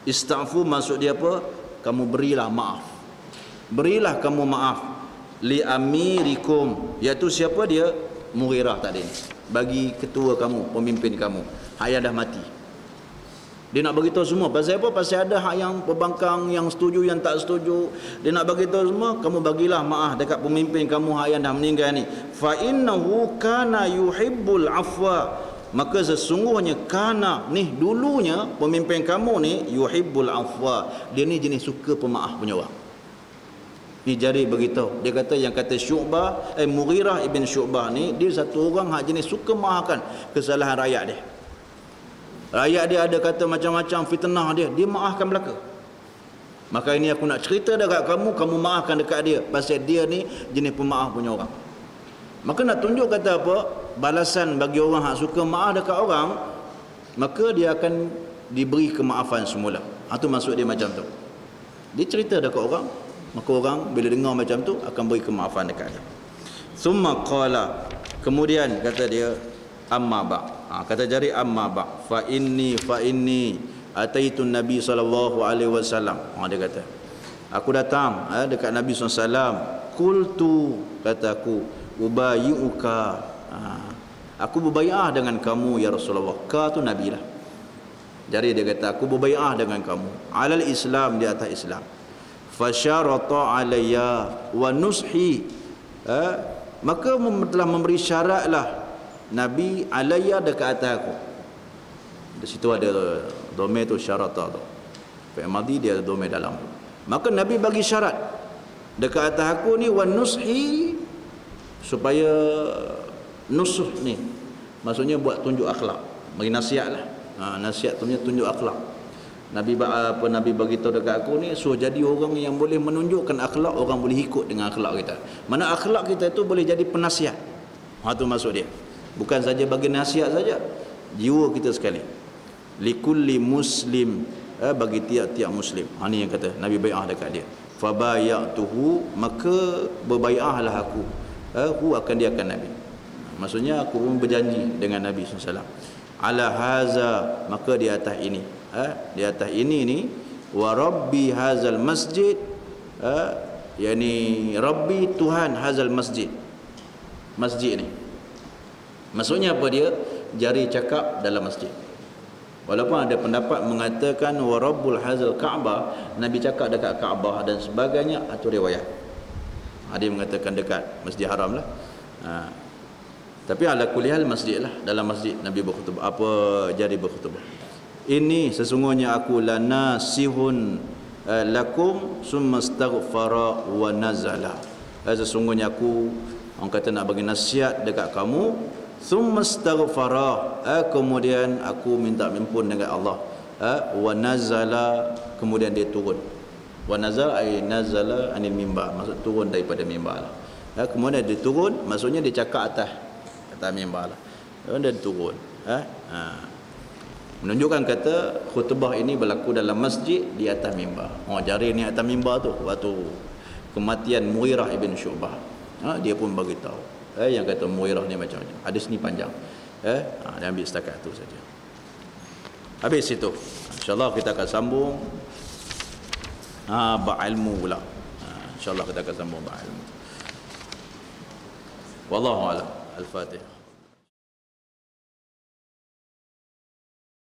Ista'fu maksud dia apa? Kamu berilah maaf. Berilah kamu maaf li amirikum, iaitu siapa dia? Mughirah tadi ni. Bagi ketua kamu, pemimpin kamu, hak yang dah mati. Dia nak bagi tahu semua. Pasal apa? Pasal ada hak yang berbangkang, yang setuju, yang tak setuju. Dia nak bagi tahu semua, kamu bagilah maaf dekat pemimpin kamu hak yang dah meninggal ni. Fa innahu kana yuhibbul afwa, maka sesungguhnya kana ni, dulunya pemimpin kamu ni yuhibbul afwa, dia ni jenis suka pemaaf punya orang. Ni Jari beritahu, dia kata yang kata Mughirah ibn Syu'bah ni, dia satu orang hak jenis suka maafkan kesalahan rakyat dia. Rakyat dia ada kata macam-macam fitnah dia maafkan belaka. Maka ini aku nak cerita dekat kamu maafkan dekat dia, pasal dia ni jenis pemaaf punya orang. Maka nak tunjuk kata apa? Balasan bagi orang yang suka maaf dekat orang, maka dia akan diberi kemaafan semula. Itu maksud dia macam tu. Dia cerita dekat orang, maka orang bila dengar macam tu akan beri kemaafan dekat dia. Summa qala, kemudian kata dia amma ba. Kata Jari amma ba. Fa inni ataitu Nabi sallallahu alaihi wasallam. Dia kata, aku datang dekat Nabi sallallahu alaihi wasallam. Qultu, kata aku, ubayyuka, aku berbai'ah dengan kamu ya Rasulullah. Ka tu Nabi lah. Jadi dia kata aku berbai'ah dengan kamu alal Islam, di atas Islam. Fasyarata alayya wa nushi, maka telah memberi syaratlah Nabi alayya dekat atas aku. Di situ ada domain tu, syarata tu fi'il madhi, dia ada domain dalam. Maka Nabi bagi syarat dekat atas aku ni, wa nushi, supaya nusuh ni maksudnya buat tunjuk akhlak, bagi nasihat lah. Nasihat tu tunjuk akhlak. Nabi bagi tahu dekat aku ni, suruh jadi orang yang boleh menunjukkan akhlak, orang boleh ikut dengan akhlak kita. Mana akhlak kita itu boleh jadi penasihat. Itu maksud dia. Bukan saja bagi nasihat saja, jiwa kita sekali. Likulli muslim, bagi tiap-tiap muslim. Ini yang kata Nabi bai'ah dekat dia. Fabayatuhu, maka berbai'ahlah aku. Aku akan dia akan Nabi. Maksudnya aku pun berjanji dengan Nabi SAW. Ala haza, maka di atas ini, di atas ini ni, wa rabbi hazal masjid, yakni rabbi Tuhan hazal masjid, masjid ni. Maksudnya apa dia? Jari cakap dalam masjid. Walaupun ada pendapat mengatakan wa rabbul hazal Ka'bah, Nabi cakap dekat Ka'bah dan sebagainya, atau riwayat. Ada yang mengatakan dekat Masjid Haram lah. Tapi ala kulli hal masjid lah. Dalam masjid Nabi berkhutbah. Apa Jari berkhutbah? Ini sesungguhnya aku lanasihun lakum summa astaghfara wa nazala. Sesungguhnya aku, orang kata nak bagi nasihat dekat kamu, summa astaghfara, kemudian aku minta ampun dengan Allah, wa nazala, kemudian dia turun. Wa nazala ay nazala anil mimbar, maksud turun daripada mimbar lah. Kemudian dia turun, maksudnya dia cakap atas atas mimbar lah. Dia turun. Menunjukkan kata khutbah ini berlaku dalam masjid di atas mimbar. Jari ni atas mimbar tu waktu kematian Mughirah ibn Syu'bah. Dia pun bagi tahu. Yang kata Mughirah ni macam-macam. Hadis ni panjang. Dia ambil setakat tu saja. Habis itu. InsyaAllah kita akan sambung ba'ilmu pula. InsyaAllah kita akan sambung ba'ilmu. Wallahu a'lam. Al-Fatihah.